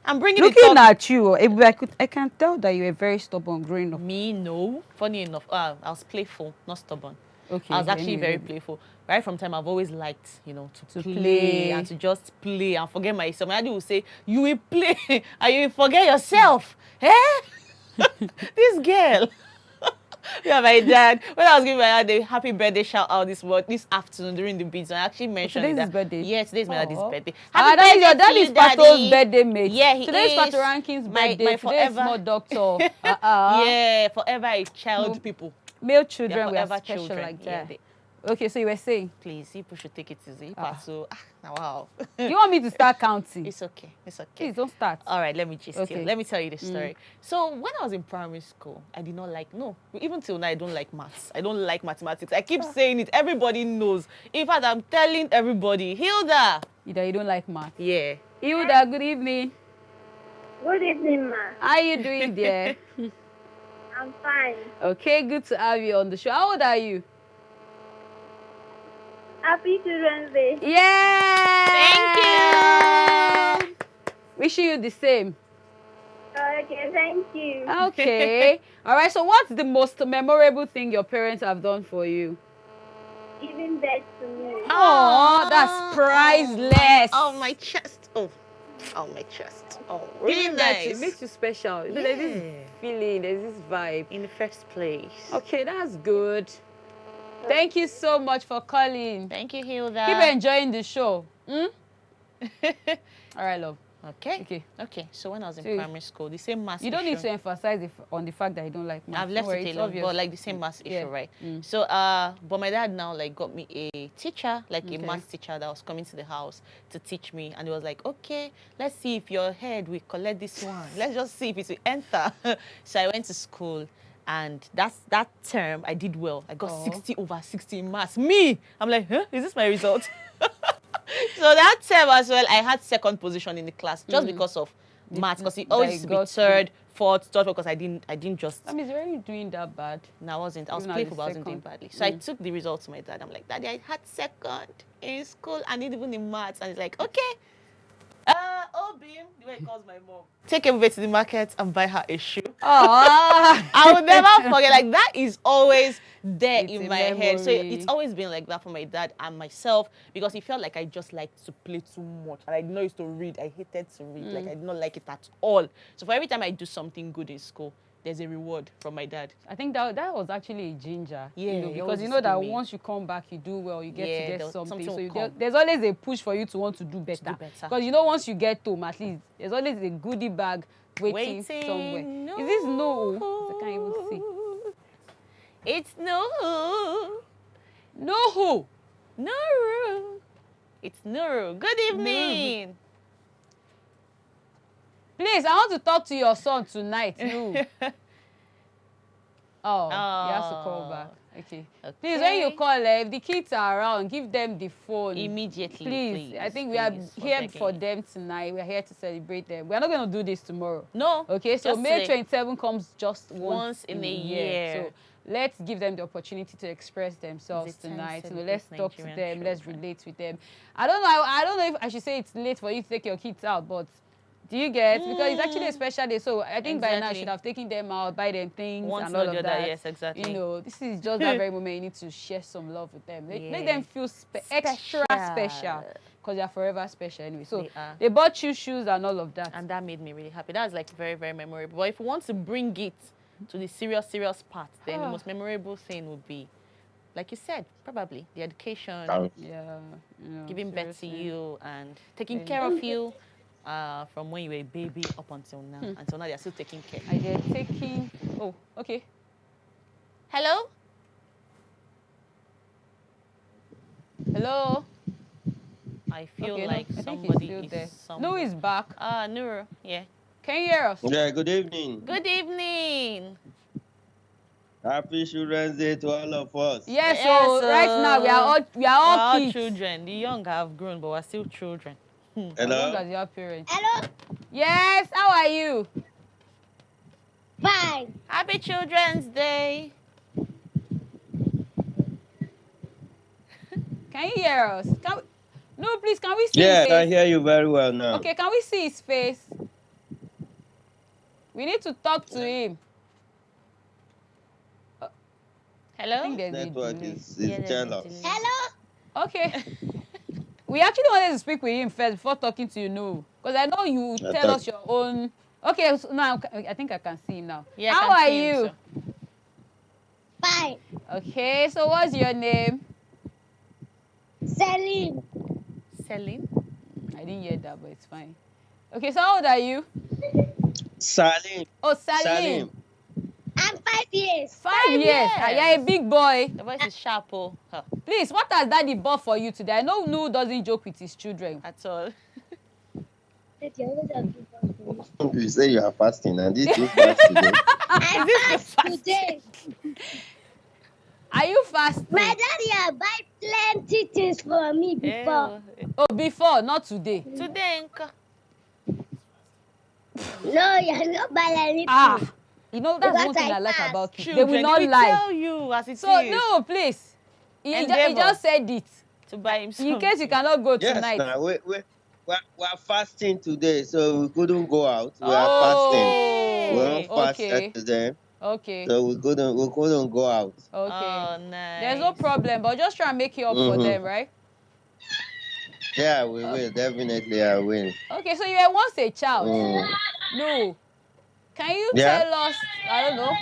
I'm bringing looking at you. I can tell that you were very stubborn growing up. Me, no. Funny enough, I was playful, not stubborn. Okay. I was actually very playful. Right from time, I've always liked, you know, to play and to just play and forget myself. My daddy would say, "You will play and you will forget yourself." Eh? This girl. Yeah, my dad. When I was giving my dad the happy birthday shout out this afternoon during the beats, I actually mentioned today's that. His birthday. Yes, today's my daddy's birthday. Happy birthday your daddy's Pato's birthday, mate. Yeah, he today's is. Pato Ranking's birthday. My forever. Today's more doctor. Yeah, forever a child people. Male children we are special children. like that. Yeah, okay, so you were saying? Please, people should take it easy. So, wow. You want me to start counting? It's okay. It's okay. Please don't start. All right, let me let me tell you the story. So when I was in primary school, I did not even till now I don't like maths. I don't like mathematics. I keep saying it. Everybody knows. In fact, I'm telling everybody, Hilda. You don't like maths? Yeah. Hilda, good evening. Good evening, ma. How are you doing, dear? I'm fine. Okay, good to have you on the show. How old are you? Happy Children's Day. Yeah! Thank you! Wishing you the same. Okay, thank you. Okay. All right, so what's the most memorable thing your parents have done for you? Giving birth to me. Oh, that's priceless. Oh, my chest. Oh, my chest. Oh, really nice. It makes you special. Yeah. There's this feeling, there's this vibe. In the first place. Okay, that's good. Thank you so much for calling. Thank you, Hilda. Keep enjoying the show. All right, love. Okay. So when I was in primary school, the same maths You don't issue. need to emphasize on the fact that you don't like maths. I've left it alone, but like the same maths issue, right? So, but my dad now like got me a teacher, like a maths teacher that was coming to the house to teach me, and he was like, "Okay, let's see if your head will collect this one. Let's just see if it will enter." So I went to school. And that term, I did well. I got 60 over 60 in maths. Me! I'm like, huh? Is this my result? So that term as well, I had second position in the class just because of maths. Because it always used to be third, fourth, third, because I didn't just... I mean, is really doing that bad? No, I wasn't. I was playful, but I wasn't doing badly. So I took the results to my dad. I'm like, Daddy, I had second in school and even in maths. And he's like, okay. Beam, the way he calls my mom. Take Ebubae to the market and buy her a shoe. I will never forget. Like, that is always there in my head. So it's always been like that for my dad and myself, because he felt like I just liked to play too much. And I did not used to read. I hated to read. Like, I did not like it at all. So for every time I do something good in school, there's a reward from my dad. I think that was actually a ginger. Yeah. Because you know that once you come back, you do well, you get to get something. So there's always a push for you to want to do better. Because you know, once you get home, at least, there's always a goodie bag waiting somewhere. No. Is this no? I can't even see. It's no. No who? Nuru. It's Nuru. Good evening. Nuru. Please, I want to talk to your son tonight. No. He has to call back. Okay. Please, when you call, if the kids are around, give them the phone. Immediately, please. I think we are here for them tonight. We are here to celebrate them. We are not going to do this tomorrow. No. Okay, so May 27 comes just once in a year. So let's give them the opportunity to express themselves tonight. So let's talk to them. Let's relate with them. I don't know if I should say it's late for you to take your kids out, but do you get? Because it's actually a special day, so I think by now I should have taken them out, buy them things, and all of that. Yes, exactly. You know, this is just that very moment you need to share some love with them. Make them feel extra special, because they are forever special anyway. So they bought you shoes and all of that. And that made me really happy. That was like very, very memorable. But if you want to bring it to the serious part, then the most memorable thing would be, like you said, probably the education, giving birth to you and taking care of you. From when you were a baby up until now. Until now, they are still taking care. And they're taking... Oh, okay. Hello? Hello? I feel like somebody is there. somewhere. No, he's back. Nuru, yeah. Can you hear us? Yeah, good evening. Good evening. Happy Children's Day to all of us. Yes, so right now we are all kids. Children. The young have grown, but we're still children. Hello? As long as your parents. Hello? Yes, how are you? Fine. Happy Children's Day. Can you hear us? No, please, can we see his face? Yeah, I hear you very well now. Okay, can we see his face? We need to talk to him. Hello? I think there's Network a is delay. jealous. Hello? Okay. We actually wanted to speak with him first before talking to you, no. Because I know you tell us your own... Okay, so now I think I can see him now. Yeah, how are you? Fine. Okay, so what's your name? Celine. Celine? I didn't hear that, but it's fine. Okay, so how old are you? Salim. Oh, Salim. I'm 5 years. 5 years. You're a big boy. The voice is sharp, oh. Huh. Please, what has daddy bought for you today? I know Nu doesn't joke with his children. At all. You say you are fasting, and this is fast today. I fast today. Are you fasting? My daddy has buy plenty things for me before. Oh, before, not today. Today, Nka. No, you have not buy anything. You know, that's one thing I like about you. Children, they will not lie. Tell you as it so, is. no, please. He just said it. To buy him something. In case you cannot go tonight. Yes, we're fasting today, so we couldn't go out. We are fasting. We don't fast today. Okay. So we couldn't go out. Okay. Oh, nice. There's no problem, but just try and make it up for them, right? Yeah, we will. Definitely, I will. Okay, so you were once a child. No. Can you tell us, I don't know,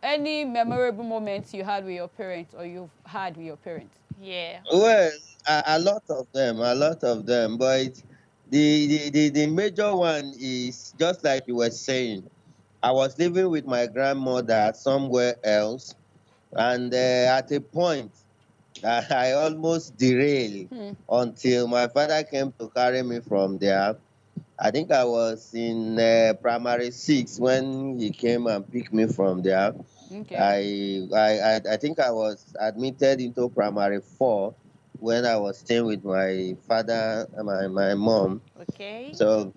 any memorable moments you had with your parents or you've had with your parents? Yeah. Well, a lot of them. But the major one is just like you were saying. I was living with my grandmother somewhere else, and at a point, I almost derailed until my father came to carry me from there. I think I was in primary 6 when he came and picked me from there. Okay. I think I was admitted into primary 4 when I was staying with my father and my mom. Okay. So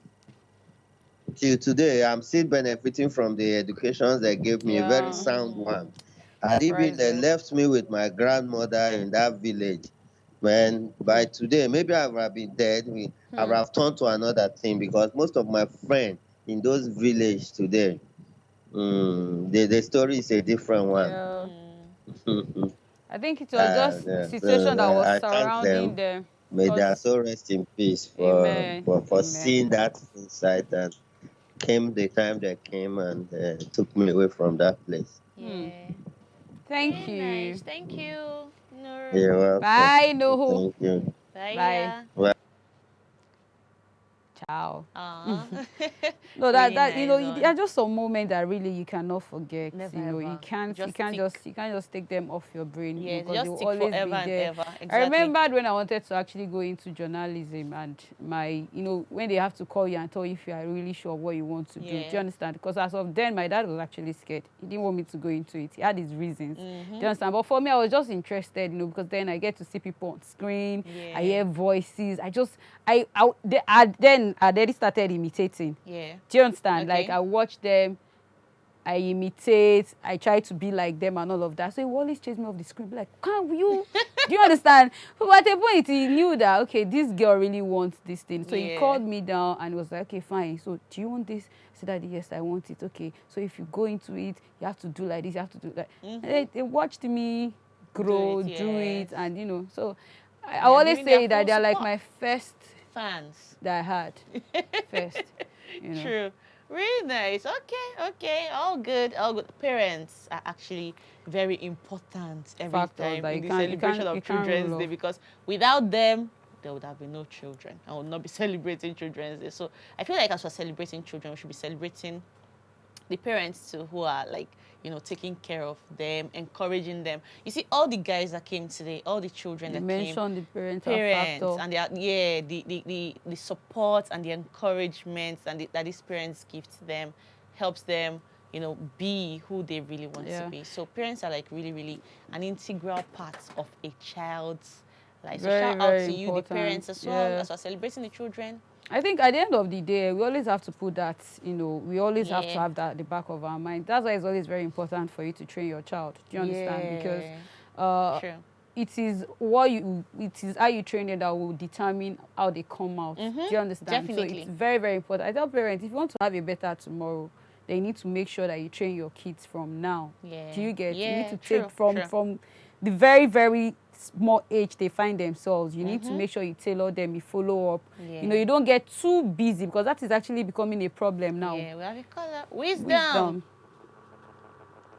till today, I'm still benefiting from the education they gave me, a very Yeah. sound one. Had it been they Priceless. left me with my grandmother in that village, man, by today, maybe I would have been dead. I would have turned to another thing because most of my friends in those villages today, the story is a different one. Yeah. Mm. I think it was just the Yeah. situation So that was I thank surrounding them. them. May their Because, soul rest in peace amen. for Amen. seeing that insight and came the time they came and took me away from that place. Yeah. Thank Very you. nice. Thank you, Nur. You're welcome. Bye, Nuhu. Thank you. Bye. Bye. Yeah. Well, Ciao. Aw. No, Really that you know, nice there are one. just some moments that really you cannot forget. Never You know, you ever. can't Just stick. you can't just take them off your brain. You know, Yes, because they just will stick always forever be and there. ever. I Exactly. remembered when I wanted to actually go into journalism, and when they have to call you and tell you if you are really sure what you want to do. Do you Yeah. understand? Because as of then, my dad was actually scared. He didn't want me to go into it. He had his reasons. Do you understand? But for me, I was just interested, because then I get to see people on screen. Yeah. I hear voices. I already started imitating. Yeah. Do you understand? Okay. Like, I watch them, I imitate, I try to be like them and all of that. So he will always chase me off the screen, be like, can't you? Do you understand? But at a point, he knew that, okay, this girl really wants this thing. So he Yeah. called me down and was like, okay, fine. So do you want this? I said, Daddy, yes, I want it. Okay. So if you go into it, you have to do like this, you have to do that. And they watched me grow, do yes. it, and so I They're always giving their say that full they're like support. my first Fans. that I had. First. True. Really nice. Okay. All good. Parents are actually very important every Factors time that in you the can't- you celebration can't- of you can't Children's rule Day off. because without them, there would have been no children. I would not be celebrating Children's Day. So I feel like as we're celebrating children, we should be celebrating the parents too, who are like, taking care of them, encouraging them. You see, all the guys that came today, all the children You that mentioned the came, parental factor. and the support and the encouragement that these parents give to them helps them, be who they really want to be. So parents are like really, really an integral part of a child's life. So Very, shout out very to you, the important. parents, as well Yeah. as we're celebrating the children. I think at the end of the day, we always have to put that, we always have to Yeah. have that at the back of our mind. That's why it's always very important for you to train your child. Do you understand? Because True. it is how you train it that will determine how they come out. Do you understand? Definitely. So it's very, very important. I tell parents, if you want to have a better tomorrow, then you need to make sure that you train your kids from now. Yeah. Do you get? Yeah, You need to true, take from true. the very, very small age they find themselves. You need to make sure you tailor them, you follow up. Yeah. You don't get too busy because that is actually becoming a problem now. Yeah, we have a caller. Wisdom.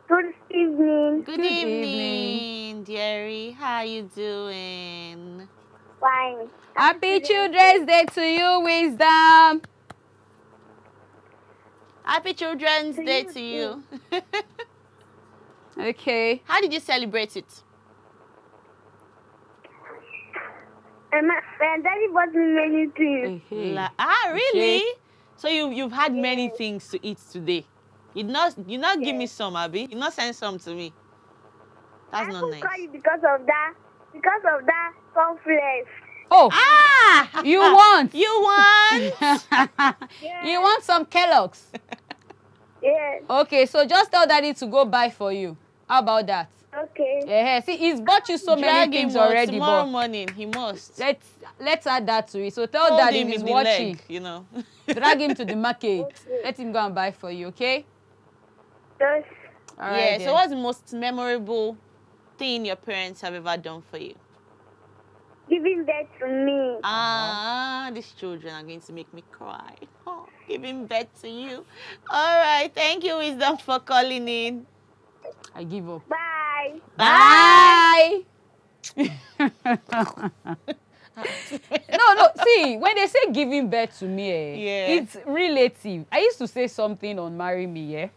Good evening. Good evening, dearie. How you doing? Fine. Happy Children's Day to you, Wisdom. Happy Children's Day to you. Okay. How did you celebrate it? My daddy bought me many things. Really? So you've had many things to eat today. You not give me some, Abby. You not send some to me. That's not nice. Call you because of that cornflakes. Oh. Ah! You want? You want? You want some Kellogg's? Yes. Okay, so just tell daddy to go buy for you. How about that? Okay. See, he's bought you so many Drag things him out already, tomorrow but morning. He must. let's add that to it. So tell Hold daddy him he's in the watching. leg, Drag him to the market. Let him go and buy for you, okay? Yes. All right, Yeah. then. So what's the most memorable thing your parents have ever done for you? Giving birth to me. These children are going to make me cry. Oh, giving birth to you. All right. Thank you, Wisdom, for calling in. I give up. Bye. Bye. No. See, when they say giving birth to me, it's relative. I used to say something on Marry Me, yeah?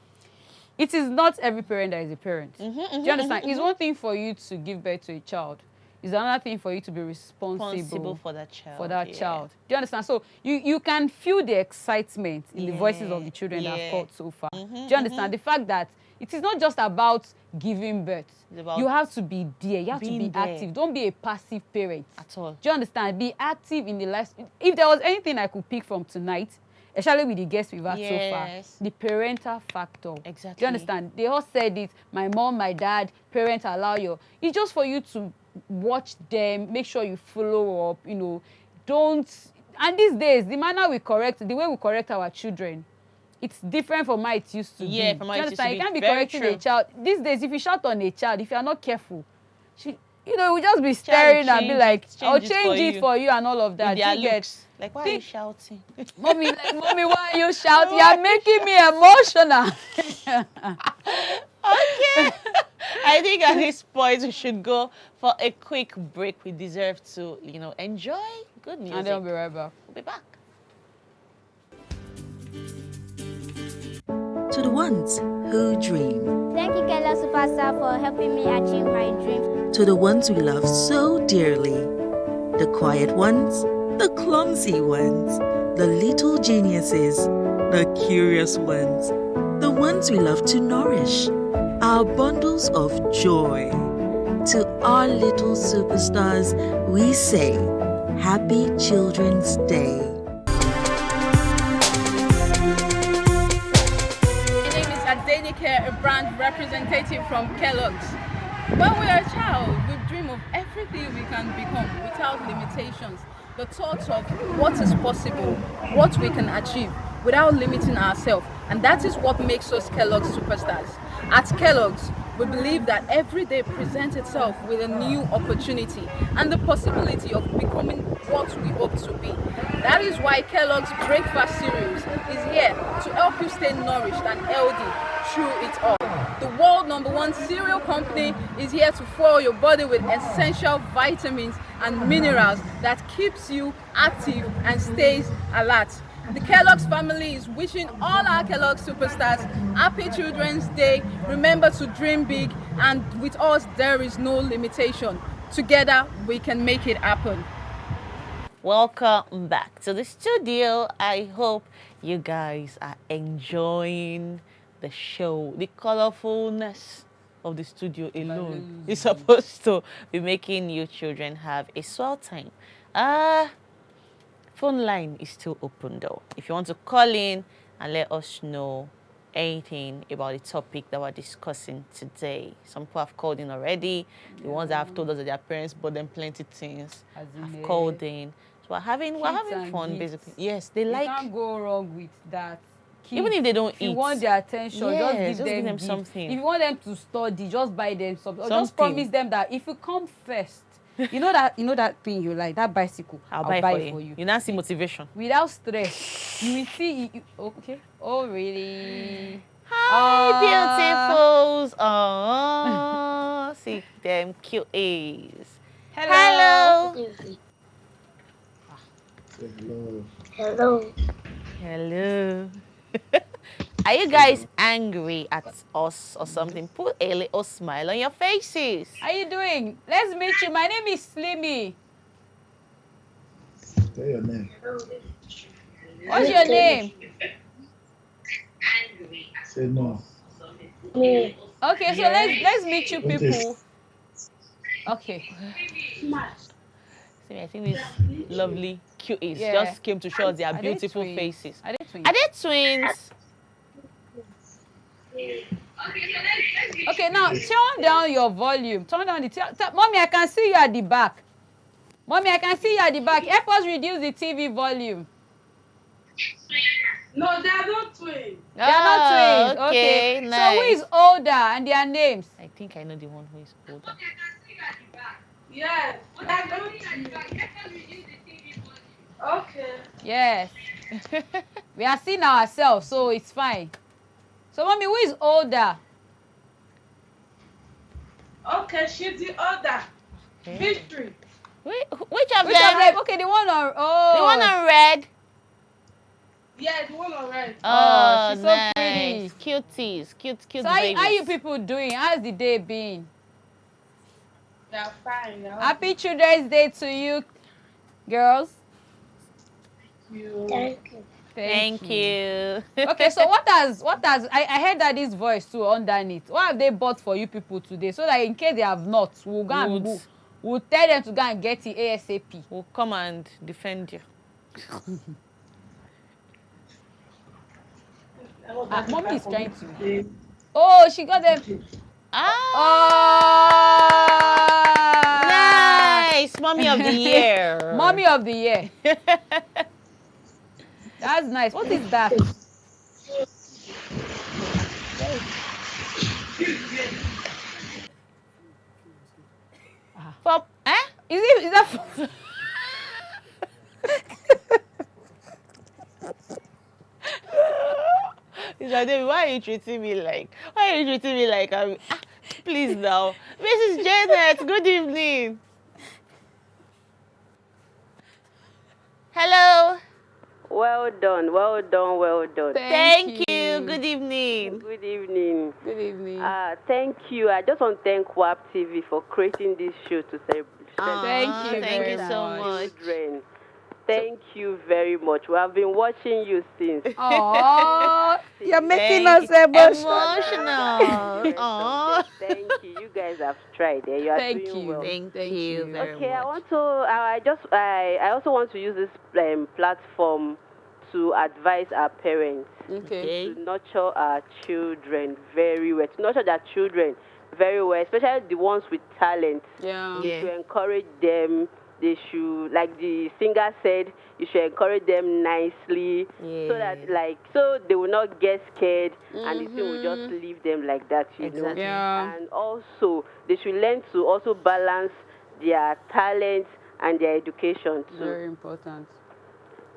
It is not every parent that is a parent. Do you understand? It's one thing for you to give birth to a child. it's another thing for you to be responsible for that child. For that child. Do you understand? So you can feel the excitement in the voices of the children that have called so far. Do you understand? The fact that it is not just about giving birth. You have to be there. You have to be active. Don't be a passive parent. At all. Do you understand? Be active in the life. If there was anything I could pick from tonight, especially with the guests we've had so far, the parental factor. Exactly. Do you understand? They all said it. My mom, my dad, parents allow you. It's just for you to watch them, make sure you follow up, you know. Don't. And these days, the manner we correct, the way we correct our children, it's different from how it used to be. Yeah, from how it used to be. You can't be correcting a child. These days, if you shout on a child, if you are not careful, we'll just be staring and be like, I'll change it for you and all of that. You get like, why are you shouting? Mommy, why are you shouting? You're making me emotional. Okay. I think at this point we should go for a quick break. We deserve to, enjoy good music. And then we'll be right back. We'll be back. To the ones who dream. Thank you, Kellogg Superstar, for helping me achieve my dream. To the ones we love so dearly. The quiet ones, the clumsy ones, the little geniuses, the curious ones, the ones we love to nourish. Our bundles of joy. To our little superstars, we say, Happy Children's Day. A brand representative from Kellogg's. When we are a child, we dream of everything we can become without limitations. The thoughts of what is possible, what we can achieve without limiting ourselves. And that is what makes us Kellogg's superstars. At Kellogg's, we believe that every day presents itself with a new opportunity and the possibility of becoming what we hope to be. That is why Kellogg's Breakfast Cereals is here to help you stay nourished and healthy through it all. The world #1 cereal company is here to fuel your body with essential vitamins and minerals that keeps you active and stays alert. The Kellogg's family is wishing all our Kellogg's superstars Happy Children's Day. Remember to dream big, and with us there is no limitation. Together we can make it happen. Welcome back to the studio. I hope you guys are enjoying the show. The colorfulness of the studio alone is supposed to be making you children have a swell time. Phone line is still open though. If you want to call in and let us know anything about the topic that we're discussing today. Some people have called in already. The ones that have told us that their parents bought them plenty things have called in. So we're having fun basically. Yes, they like. You can't go wrong with that. Even if they don't eat. If you want their attention, just give them something. If you want them to study, just buy them something. Or just promise them that if you come first, you know that thing you like, that bicycle, I'll buy it for you. You now see motivation. Without stress. You will see. Okay. Oh, really? Hi, beautifuls. Oh, see them cuties. Hello. Hello. Hello. Are you guys angry at us or something? Put a little smile on your faces. How you doing? Let's meet you. My name is Slimmy. Say your name. What's your name? Say no. Okay, so let's meet you people. Okay. See, I think these lovely cuties just came to show us their beautiful faces. Are they twins? Are they twins? Okay, now turn down your volume. Turn down the Mommy, I can see you at the back. Mommy, I can see you at the back. Help us reduce the TV volume. No, they are not twins. They are not twins. Okay. Nice. So who is older and their names? I think I know the one who is older. Yes. They are not twins. Okay. Yes. We are seeing ourselves, so it's fine. So, Mommy, who is older? Okay, she's the older. Victory. Which of them? Okay, the one on the one on red. Yeah, the one on red. Oh, she's so nice. pretty. Cuties, cute So babies. how you people doing? How's the day been? Yeah, fine. Happy Children's Day to you, girls. Thank you. Thank you. Okay, so I heard that this voice too underneath. What have they bought for you people today? So that in case they have not, we'll tell them to go and get it ASAP. We'll come and defend you. Mommy is trying to. Oh, she got them. Nice, Mommy of the Year. Mommy of the Year. That's nice. What is that? Pop, eh? Is that David, why are you treating me like? Please now, Mrs. Janet. Good evening. Hello. Well done. Thank you. Good evening. Good evening. Good evening. Thank you. I just want to thank wapTV for creating this show to celebrate. Thank you so much. Children. Thank you very much. We have been watching you since. Oh, you're making us emotional. Aww. Thank you. You guys have tried. You are doing well. Thank you very much. Okay, I also want to use this platform to advise our parents to nurture our children very well. To nurture their children very well, especially the ones with talent. To encourage them. They should, like the singer said, you should encourage them nicely, so that so they will not get scared and the thing will just leave them like that, you know. And also they should learn to also balance their talent and their education too. Very important.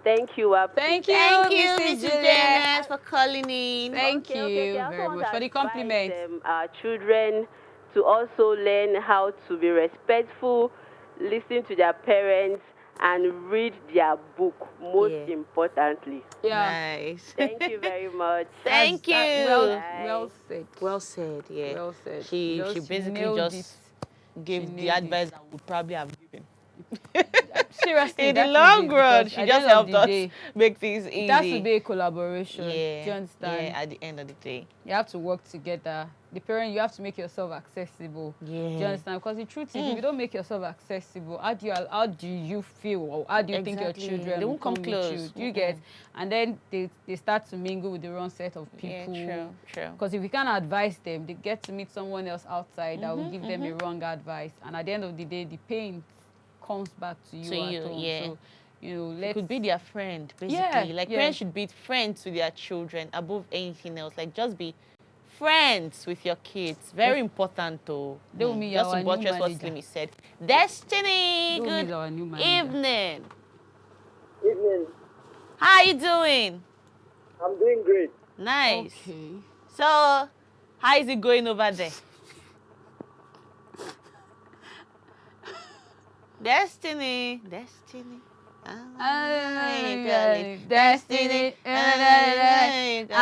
Thank you, Thank you, Mrs. Janet, for calling in. Thank you very much for the compliment. Our children to also learn how to be respectful, listen to their parents, and read their book, most importantly. Nice. Thank you very much. Thank you. Well said. Well said, yeah. Well said. She basically just gave the advice I would probably have given. Seriously, in the long run, she just helped us make things easy. It has to be a collaboration. Do you understand? Yeah, at the end of the day. You have to work together. The parent, you have to make yourself accessible. Do you understand? Because the truth is, if you don't make yourself accessible, how do you feel, or how do you think your children they won't come close? With you? You get, and then they start to mingle with the wrong set of people. Yeah, true. Because if you can't advise them, they get to meet someone else outside that will give them a wrong advice, and at the end of the day, the pain comes back to you. So, you know, it could be their friend, basically. Parents should be friends with their children above anything else. Like, just be friends with your kids. Very important, though. Just to buttress what Slimmy said. Destiny, good evening. Evening. How you doing? I'm doing great. Nice. Okay. So, how is it going over there? Destiny. Destiny. I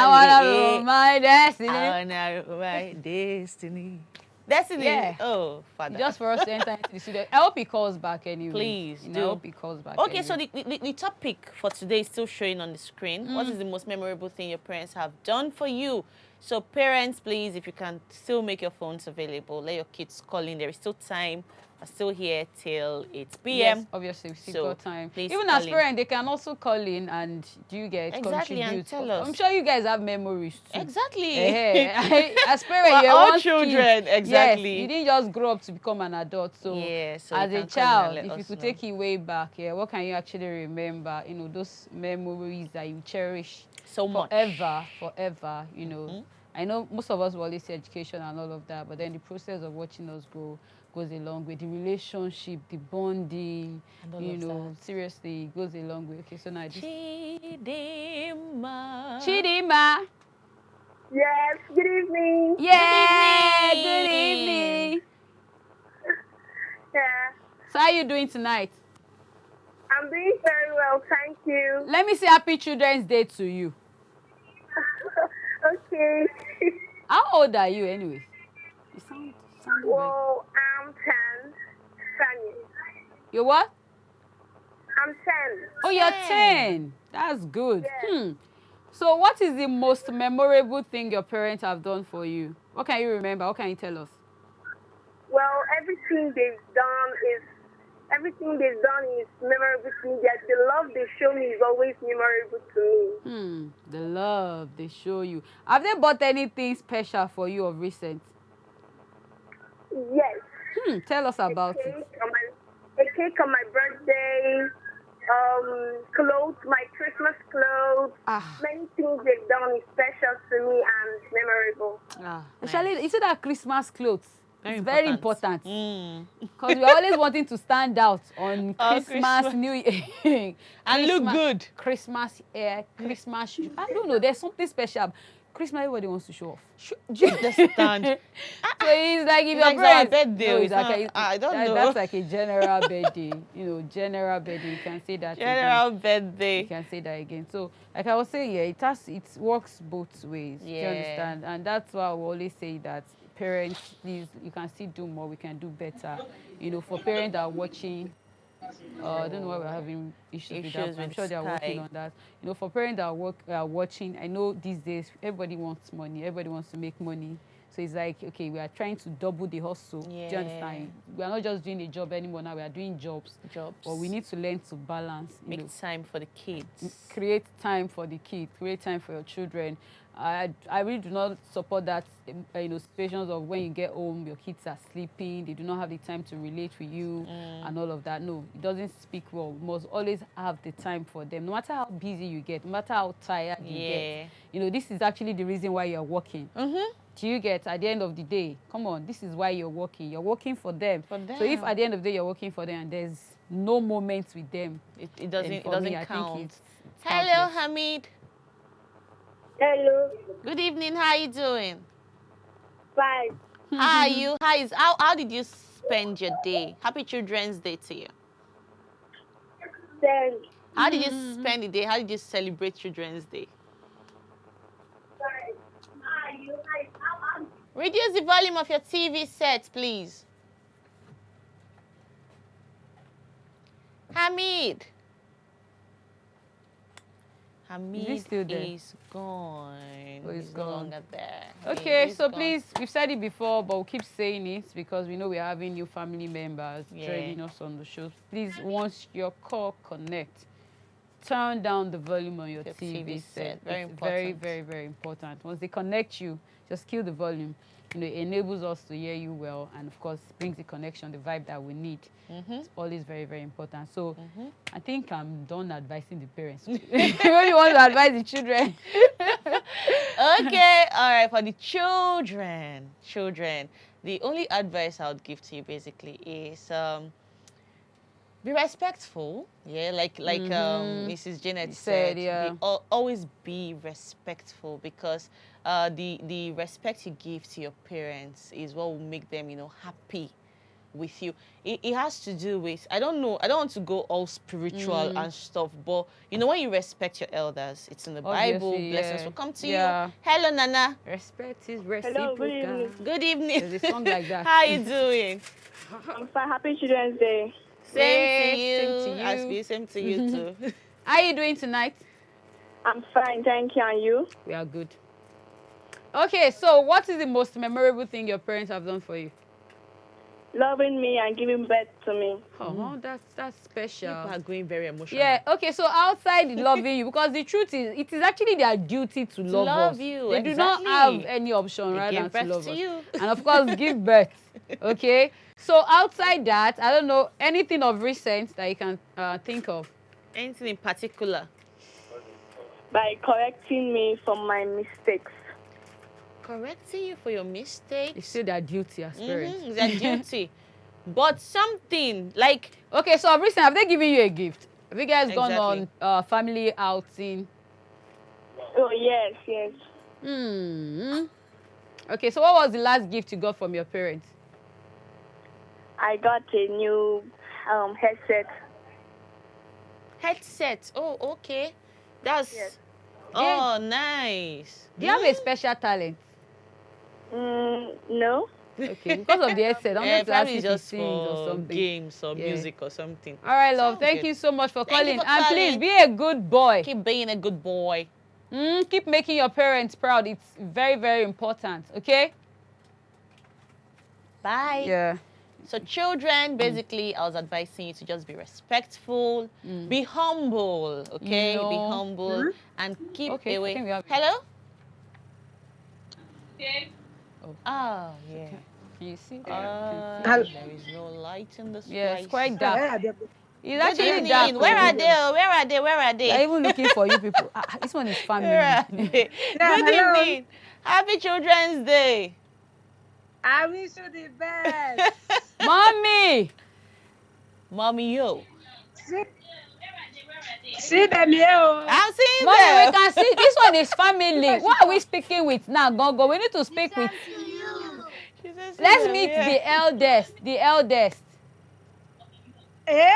wanna rule my destiny. I wanna rule my destiny. Destiny. Yeah. Oh, Father. Just for us to enter into the studio. I hope he calls back anyway. Please do. I hope he calls back. Okay, so the topic for today is still showing on the screen. What is the most memorable thing your parents have done for you? So parents, please, if you can still make your phones available, let your kids call in. There is still time. We're still here till 8 p.m. Yes, obviously, we still got time. Even as parents, they can also call in and contribute. And tell us. I'm sure you guys have memories too. Exactly. As parents, you're all children. Kids. Exactly. Yes, you didn't just grow up to become an adult. So, so as a child, if you could take it way back, what can you actually remember? You know, those memories that you cherish forever. You know. I know most of us will always say education and all of that, but then the process of watching us grow goes a long way. The relationship, the bonding, you know, seriously, it goes a long way. Okay, so now Chidima. Yes, good evening. Yeah, good evening. Yeah. So how are you doing tonight? I'm doing very well, thank you. Let me say Happy Children's Day to you. Okay. How old are you anyway? You sound well, I'm 10. You're what? I'm 10. Oh, you're 10. That's good. So what is the most memorable thing your parents have done for you? What can you remember? What can you tell us? Well, everything they've done is memorable to me. That the love they show me is always memorable to me. The love they show you. Have they bought anything special for you of recent? Yes. Tell us about it. A cake on my birthday, clothes, my Christmas clothes. Many things they've done is special to me and memorable. Especially, you see that Christmas clothes? It's very important. Because we're always wanting to stand out on Christmas, New Year. And look good. Christmas hair, Christmas. I don't know. There's something special. Christmas, everybody wants to show off. Do you understand? So it's like if your parents, birthday, no, it's like I don't know. That's like a general birthday. You know, general birthday. You can say that. General again. birthday. You can say that again. So, like I was saying, yeah, it works both ways. Yeah. Do you understand? And that's why we always say that parents, please, you can still do more. We can do better. You know, for parents that are watching. I don't know why we're having issues with that. I'm sure they are working on that. You know, for parents that are watching, I know these days everybody wants money. Everybody wants to make money. So it's like, okay, we are trying to double the hustle. Yeah. Do you understand? We are not just doing a job anymore now. We are doing jobs. But we need to learn to balance. Make time for the kids. Create time for the kids. Create time for your children. I really do not support that, situations of when you get home, your kids are sleeping, they do not have the time to relate with you and all of that. No, it doesn't speak well. You must always have the time for them, no matter how busy you get, no matter how tired you get. You know, this is actually the reason why you're working. Do you get, at the end of the day, come on, this is why you're working. You're working for them. So if at the end of the day you're working for them and there's no moments with them, it doesn't count. Hello, Hamid. Hello. Good evening. How are you doing? Fine. How are you? How did you spend your day? Happy Children's Day to you. Thanks. How did you spend the day? How did you celebrate Children's Day? Reduce the volume of your TV set, please. Hamid. Hamid is gone. Oh, he's no gone. longer there. Okay, so please, we've said it before, but we'll keep saying it because we know we're having new family members joining us on the show. Please, once your call connects, turn down the volume on your TV set. Very it's important. Very, very, very important. Once they connect you, just kill the volume. You know, it enables us to hear you well, and of course, brings the connection, the vibe that we need. It's always very, very important. So, I think I'm done advising the parents. When you want to advise the children. Okay, all right. For the children, the only advice I would give to you basically is be respectful. Yeah, like Mrs. Janet said, always be respectful because the respect you give to your parents is what will make them, happy with you. It has to do with, I don't know, I don't want to go all spiritual and stuff, but when you respect your elders, it's in the Bible, blessings will come to you. Hello, Nana. Respect is reciprocal. Hello, good evening. Good evening. There's a song like that. How are you doing? I'm fine. Happy Children's Day. Same to you. Same to you too. How are you doing tonight? I'm fine, thank you. And you? We are good. Okay, so what is the most memorable thing your parents have done for you? Loving me and giving birth to me. Oh, that's special. People are going very emotional. Yeah, okay, so outside loving you, because the truth is, it is actually their duty to love us. You. They do not have any option rather than to love us. You. And of course, give birth. Okay? So outside that, I don't know, anything of recent that you can think of? Anything in particular? By correcting me for my mistakes. Correcting you for your mistakes? It's still their duty as parents. It's their duty. But something like... Okay, so of recent, have they given you a gift? Have you guys gone on family outing? Oh, yes. Okay, so what was the last gift you got from your parents? I got a new headset. Headset? Oh, okay. That's... Yes. Oh, nice. Do you have a special talent? No. Okay, because of the headset. I'm going to ask probably if he just sings or for something. games or music or something. All right, love. Sounds Thank good. you so much for Thank you calling. for And please calling. be a good boy. Keep being a good boy. Keep making your parents proud. It's very, very important. Okay? Bye. Yeah. So children, basically, I was advising you to just be respectful, be humble, okay? Be humble and keep away. Hello? Oh, yeah. Can you see? There is no light in this Yeah, place. it's quite dark. It's Good actually evening. dark. Where are they? Where are they? Where are they? They're even looking for you people. This one is family. Where are they? Good evening. Happy Children's Day. I wish you the best. Mommy. Mommy, yo. See them here. I'm seeing Mommy, them. we can see. This one is family. What are we speaking with now? Go. We need to speak with. Let's meet the eldest. The eldest. Eh?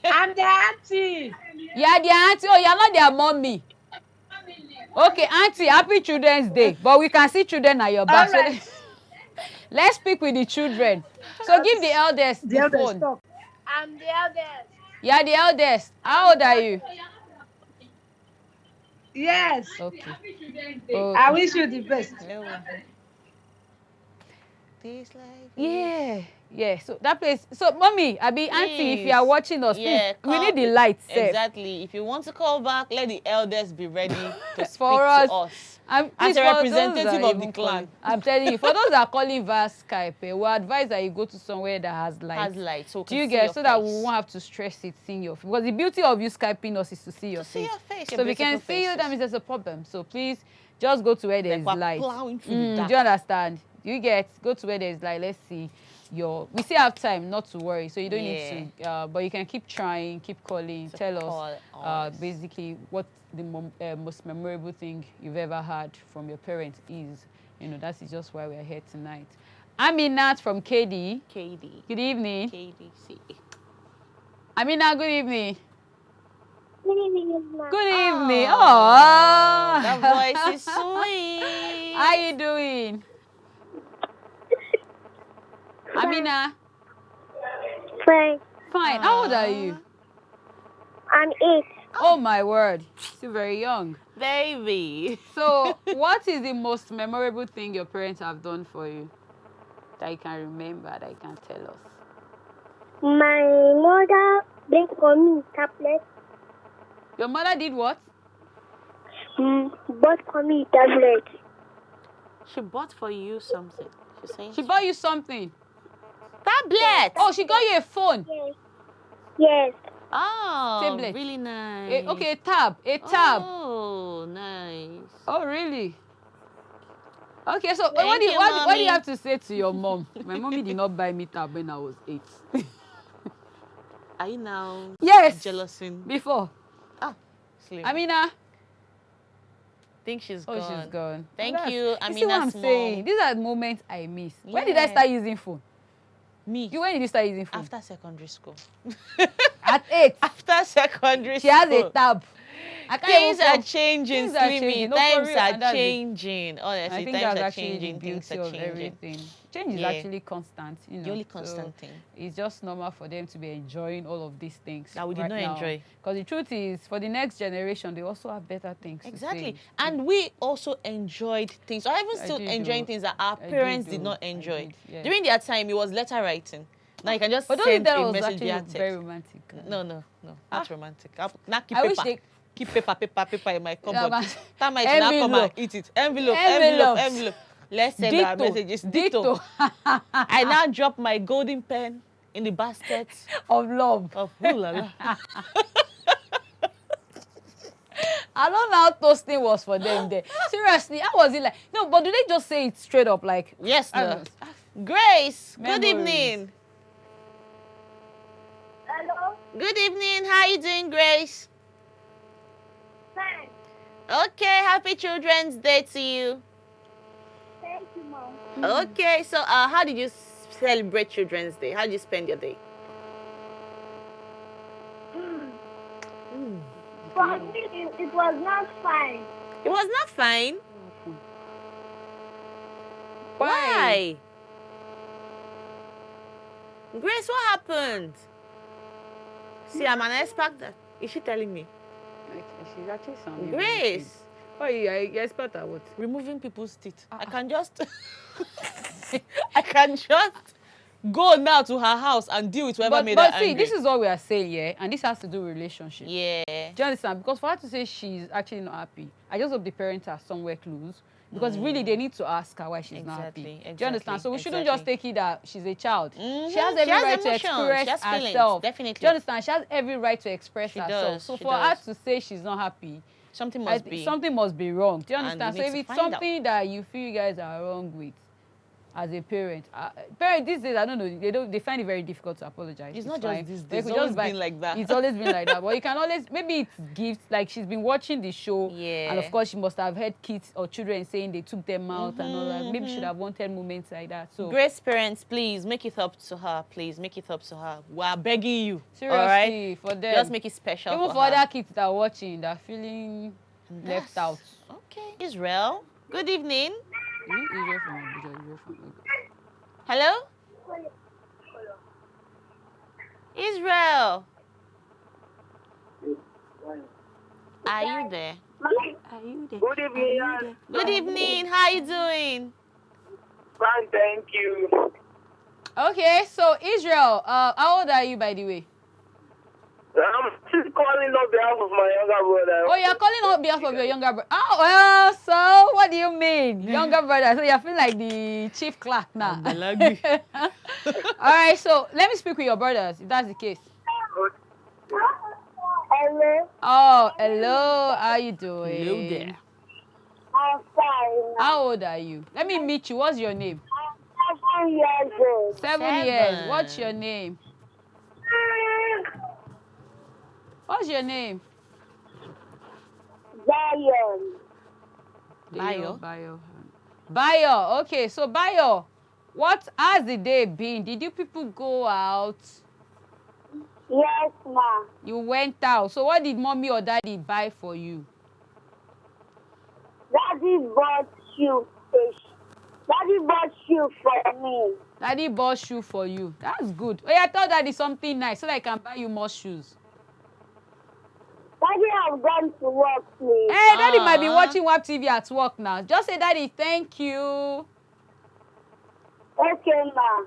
I'm the auntie. You are the auntie. Oh, you are not their mommy. Okay, auntie, happy Children's Day. But we can see children at your back. Right. So let's speak with the children. So give the eldest the phone. Talk. I'm the eldest. You are the eldest. How old are you? Yes. Okay. I wish you the best. Yeah. So that place. So, mommy, auntie, if you are watching us, please, we need the lights. Exactly. If you want to call back, let the elders be ready to speak for to us. As please, a representative of the clan. Calling, I'm telling you, for those that are calling via Skype, we advise that you go to somewhere that has lights. So do you get so that we won't have to stress it, seeing your face? Because the beauty of you Skyping us is to see your face. So we can see you, that means there's a problem. So please, just go to where there's light. Do you understand? You get, go to where there's light. Let's see we still have time, not to worry. So you don't need to, but you can keep trying, keep calling, tell us basically what the most memorable thing you've ever had from your parents is. That is just why we're here tonight. Aminat from KD. Good evening. KDC. Amina, good evening. Good evening, Mom. Good evening. Oh, that voice is sweet. How you doing? Amina? Fine. Fine. How old are you? I'm 8. Oh, my word. Still very young. Baby. So, what is the most memorable thing your parents have done for you that you can remember, that you can tell us? My mother bought for me tablet. Your mother did what? Bought for me tablet. She bought for you something. She bought you something? Tablet. Oh, she got you a phone? Yes. Oh, tablet. Really nice. Okay, a tab. Oh, nice. Oh, really? Okay, so what do you have to say to your mom? My mommy did not buy me tab when I was 8. Are you now jealousing? Before. Slim. Amina? Think she's gone. gone. She's gone. Thank you, Amina's You see what I'm saying? These are moments I miss. When did I start using phone? Me. When did you start using phone? After secondary school. At 8? After secondary school. She has a tab. Things are changing, Slimmy. No, times real, are changing. Honestly, I think times that's are actually changing. the beauty Things are of changing. everything. Change is actually constant. The only constant thing. It's just normal for them to be enjoying all of these things. That we did not enjoy. Because the truth is, for the next generation, they also have better things. Exactly. And we also enjoyed things. Or even still enjoying things that our parents did not enjoy. During their time, it was letter writing. Now you can just send a message via text. Very romantic. No, not romantic. Now keep paper. Keep paper in my cupboard. That might not come and eat it. Envelope. Let's send our messages. Ditto. I now drop my golden pen in the basket of love. Of ooh la la. I don't know how toasting was for them there. Seriously, how was it like? No, but do they just say it straight up like? Yes, no. Grace, good evening. Hello. Good evening. How are you doing, Grace? Fine. Okay, happy Children's Day to you. Thank you, Mom. Okay, so how did you celebrate Children's Day? How did you spend your day? For me, it was not fine. It was not fine? Why? Grace, what happened? See, I'm an expert. Is she telling me? Okay, she's actually sounding Grace. Oh, you expert at what? Removing people's teeth. I can just go now to her house and deal with whoever made her angry. But see, this is what we are saying, yeah, and this has to do with relationship. Yeah. Do you understand? Because for her to say she's actually not happy, I just hope the parents are somewhere close. Because really, they need to ask her why she's not happy. Exactly. Do you understand? So we shouldn't just take it that she's a child. She has She every has right to emotions. express She has feelings, herself. definitely. Do you understand? She has every right to express She herself. does, So she for her does. to say she's not happy, something must be wrong. Do you And understand? we So need if to it's find out. something that you feel you guys are wrong with, as a parent, parents these days, I don't know, they find it very difficult to apologize. It's not fine. just these They days. could It's always just buy- been like that. It's always been like that. But you can always, maybe it's gifts, like she's been watching the show, Yeah. and of course she must have heard kids or children saying they took them out and all that. Maybe she should have wanted moments like that. So Grace parents, please make it up to her. Please make it up to her. We are begging you. seriously, all right? for them, Just make it special. even for for her. other kids that are watching, that are feeling left out. Okay. Israel, good evening. Israel from Abuja, Israel from Lagos. Hello? Israel. Are you there? Are you there? Good evening. Good evening. How are you doing? Fine, thank you. Okay, so Israel, how old are you, by the way? I'm still calling on behalf of my younger brother. Oh, you're calling on behalf of your younger brother. Oh, well, so what do you mean? Younger brother. So you feel like the chief clerk now. All right, so let me speak with your brothers, if that's the case. Hello. Oh, hello. How you doing? Hello there. I'm fine. How old are you? Let me meet you. What's your name? I'm 7 years old. 7 years. What's your name? What's your name? Zion. Bayo. Bayo. Okay, so Bayo, what has the day been? Did you people go out? Yes, ma. You went out. So what did mommy or daddy buy for you? Daddy bought shoe fish. Daddy bought shoe for me. Daddy bought shoe for you. That's good. Oh, yeah, I thought daddy something nice so that I can buy you more shoes. Daddy have gone to work, please. Hey, daddy might be watching wapTV at work now. Just say, daddy, thank you. Okay, ma.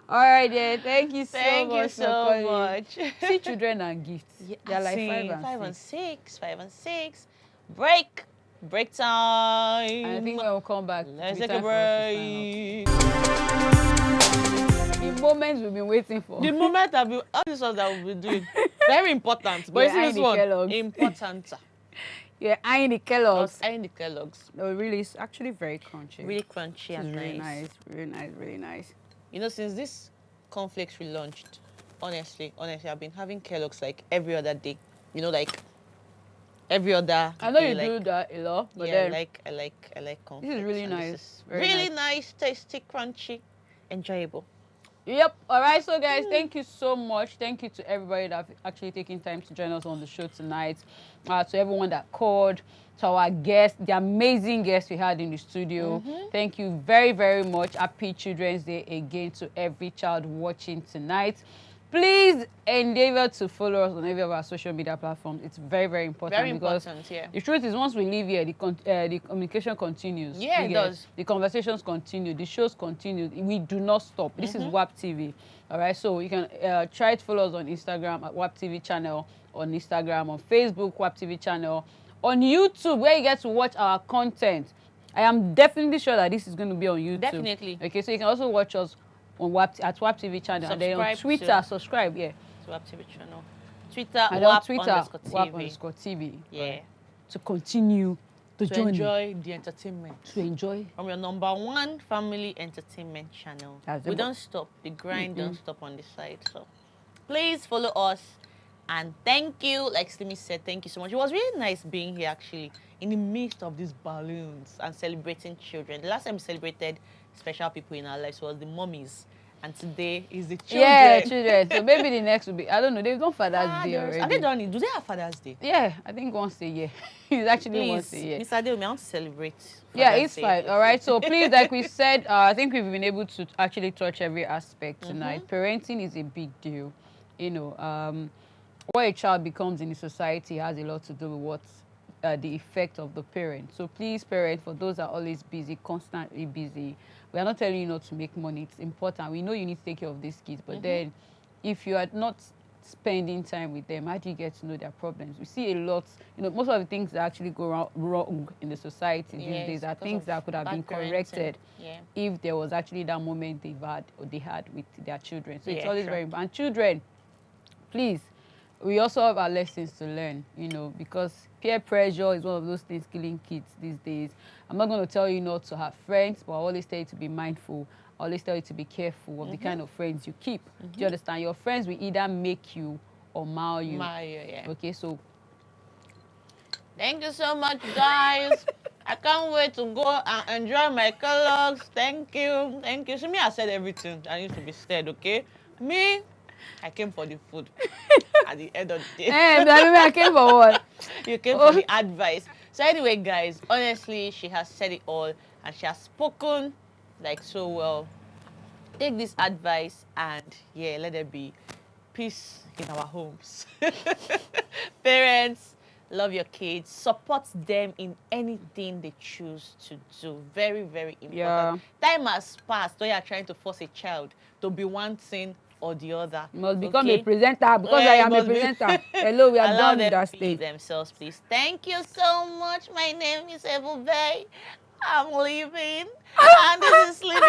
All right, yeah. Thank you so much. Thank you for so calling. much. See children and gifts. They're like See, 5 and 6. 5 and 6. Break time. And I think when we come back, Let's it'll take be a time for us to sign break. The moments we've been waiting for. The moment all these ones that we'll be doing. Very important. But Yeah, you see eyeing this the one? Kellogg's. Important. Yeah, eyeing the Kellogg's. Just eyeing the Kellogg's. No, really, it's actually very crunchy. Really crunchy It's and really nice. nice. Really nice, really nice. You know, since this cornflakes relaunched, honestly, I've been having Kellogg's like every other day. You know, like every other. I know day, you like, do that a lot, but yeah, then I like cornflakes. this is really and nice. This is Very really nice. nice, tasty, crunchy, enjoyable. Yep. All right. So, guys, thank you so much. Thank you to everybody that have actually taken time to join us on the show tonight. To everyone that called, to our guests, the amazing guests we had in the studio. Thank you very, very much. Happy Children's Day again to every child watching tonight. Please endeavor to follow us on every of our social media platforms. It's very, very important. Very because important, yeah. the truth is, once we leave here, the communication continues. Yeah, You it get does. The conversations continue. The shows continue. We do not stop. This is wapTV. All right, so you can try to follow us on Instagram at wapTV channel, on Instagram, on Facebook, wapTV channel, on YouTube, where you get to watch our content. I am definitely sure that this is going to be on YouTube. Definitely. Okay, so you can also watch us on wapTV channel, and then on Subscribe Twitter, to- subscribe, yeah. To wapTV channel. Twitter, And on wap Twitter, underscore TV. wap_TV. Yeah. To continue the To journey. enjoy the entertainment. To enjoy. From your #1 family entertainment channel. That's We it. don't stop. The grind don't stop on this side. So please follow us. And thank you, like Slimmy said, thank you so much. It was really nice being here actually in the midst of these balloons and celebrating children. The last time we celebrated special people in our lives was the mummies And today is the children. Yeah, children. So maybe the next will be, I don't know, they've done Father's Day already. Have they done it? Do they have Father's Day? Yeah, I think once a year. It's actually once a year. Mr. Adeomi, I want to celebrate. Yeah, it's fine. All right. So please, like we said, I think we've been able to actually touch every aspect tonight. Parenting is a big deal. You know, what a child becomes in the society has a lot to do with what the effect of the parent. So please, parents, for those that are always busy, constantly busy, we are not telling you not to make money. It's important. We know you need to take care of these kids, but then if you are not spending time with them, how do you get to know their problems? We see a lot, you know, most of the things that actually go wrong in the society these days are things that could have been corrected if there was actually that moment they had with their children. So it's always very important. And children, please, we also have our lessons to learn, you know, because peer pressure is one of those things killing kids these days. I'm not going to tell you not to have friends, but I always tell you to be mindful. I always tell you to be careful of the kind of friends you keep. Do you understand? Your friends will either make you or mar you. Okay, so thank you so much, guys. I can't wait to go and enjoy my Kellogg's. Thank you. Thank you. So me, I said everything that needs to be said, okay? Me, I came for the food at the end of the day. I came for what? You came for the advice. So anyway, guys, honestly, she has said it all and she has spoken like so well. Take this advice and let there be peace in our homes. Parents, love your kids. Support them in anything they choose to do. Very, very important. Time has passed when you are trying to force a child to be one thing or the other. You must become a presenter because I am a presenter. Hello, we are done with that stage. Themselves, please. Thank you so much. My name is Ebubae. I'm leaving. And this is Slimmy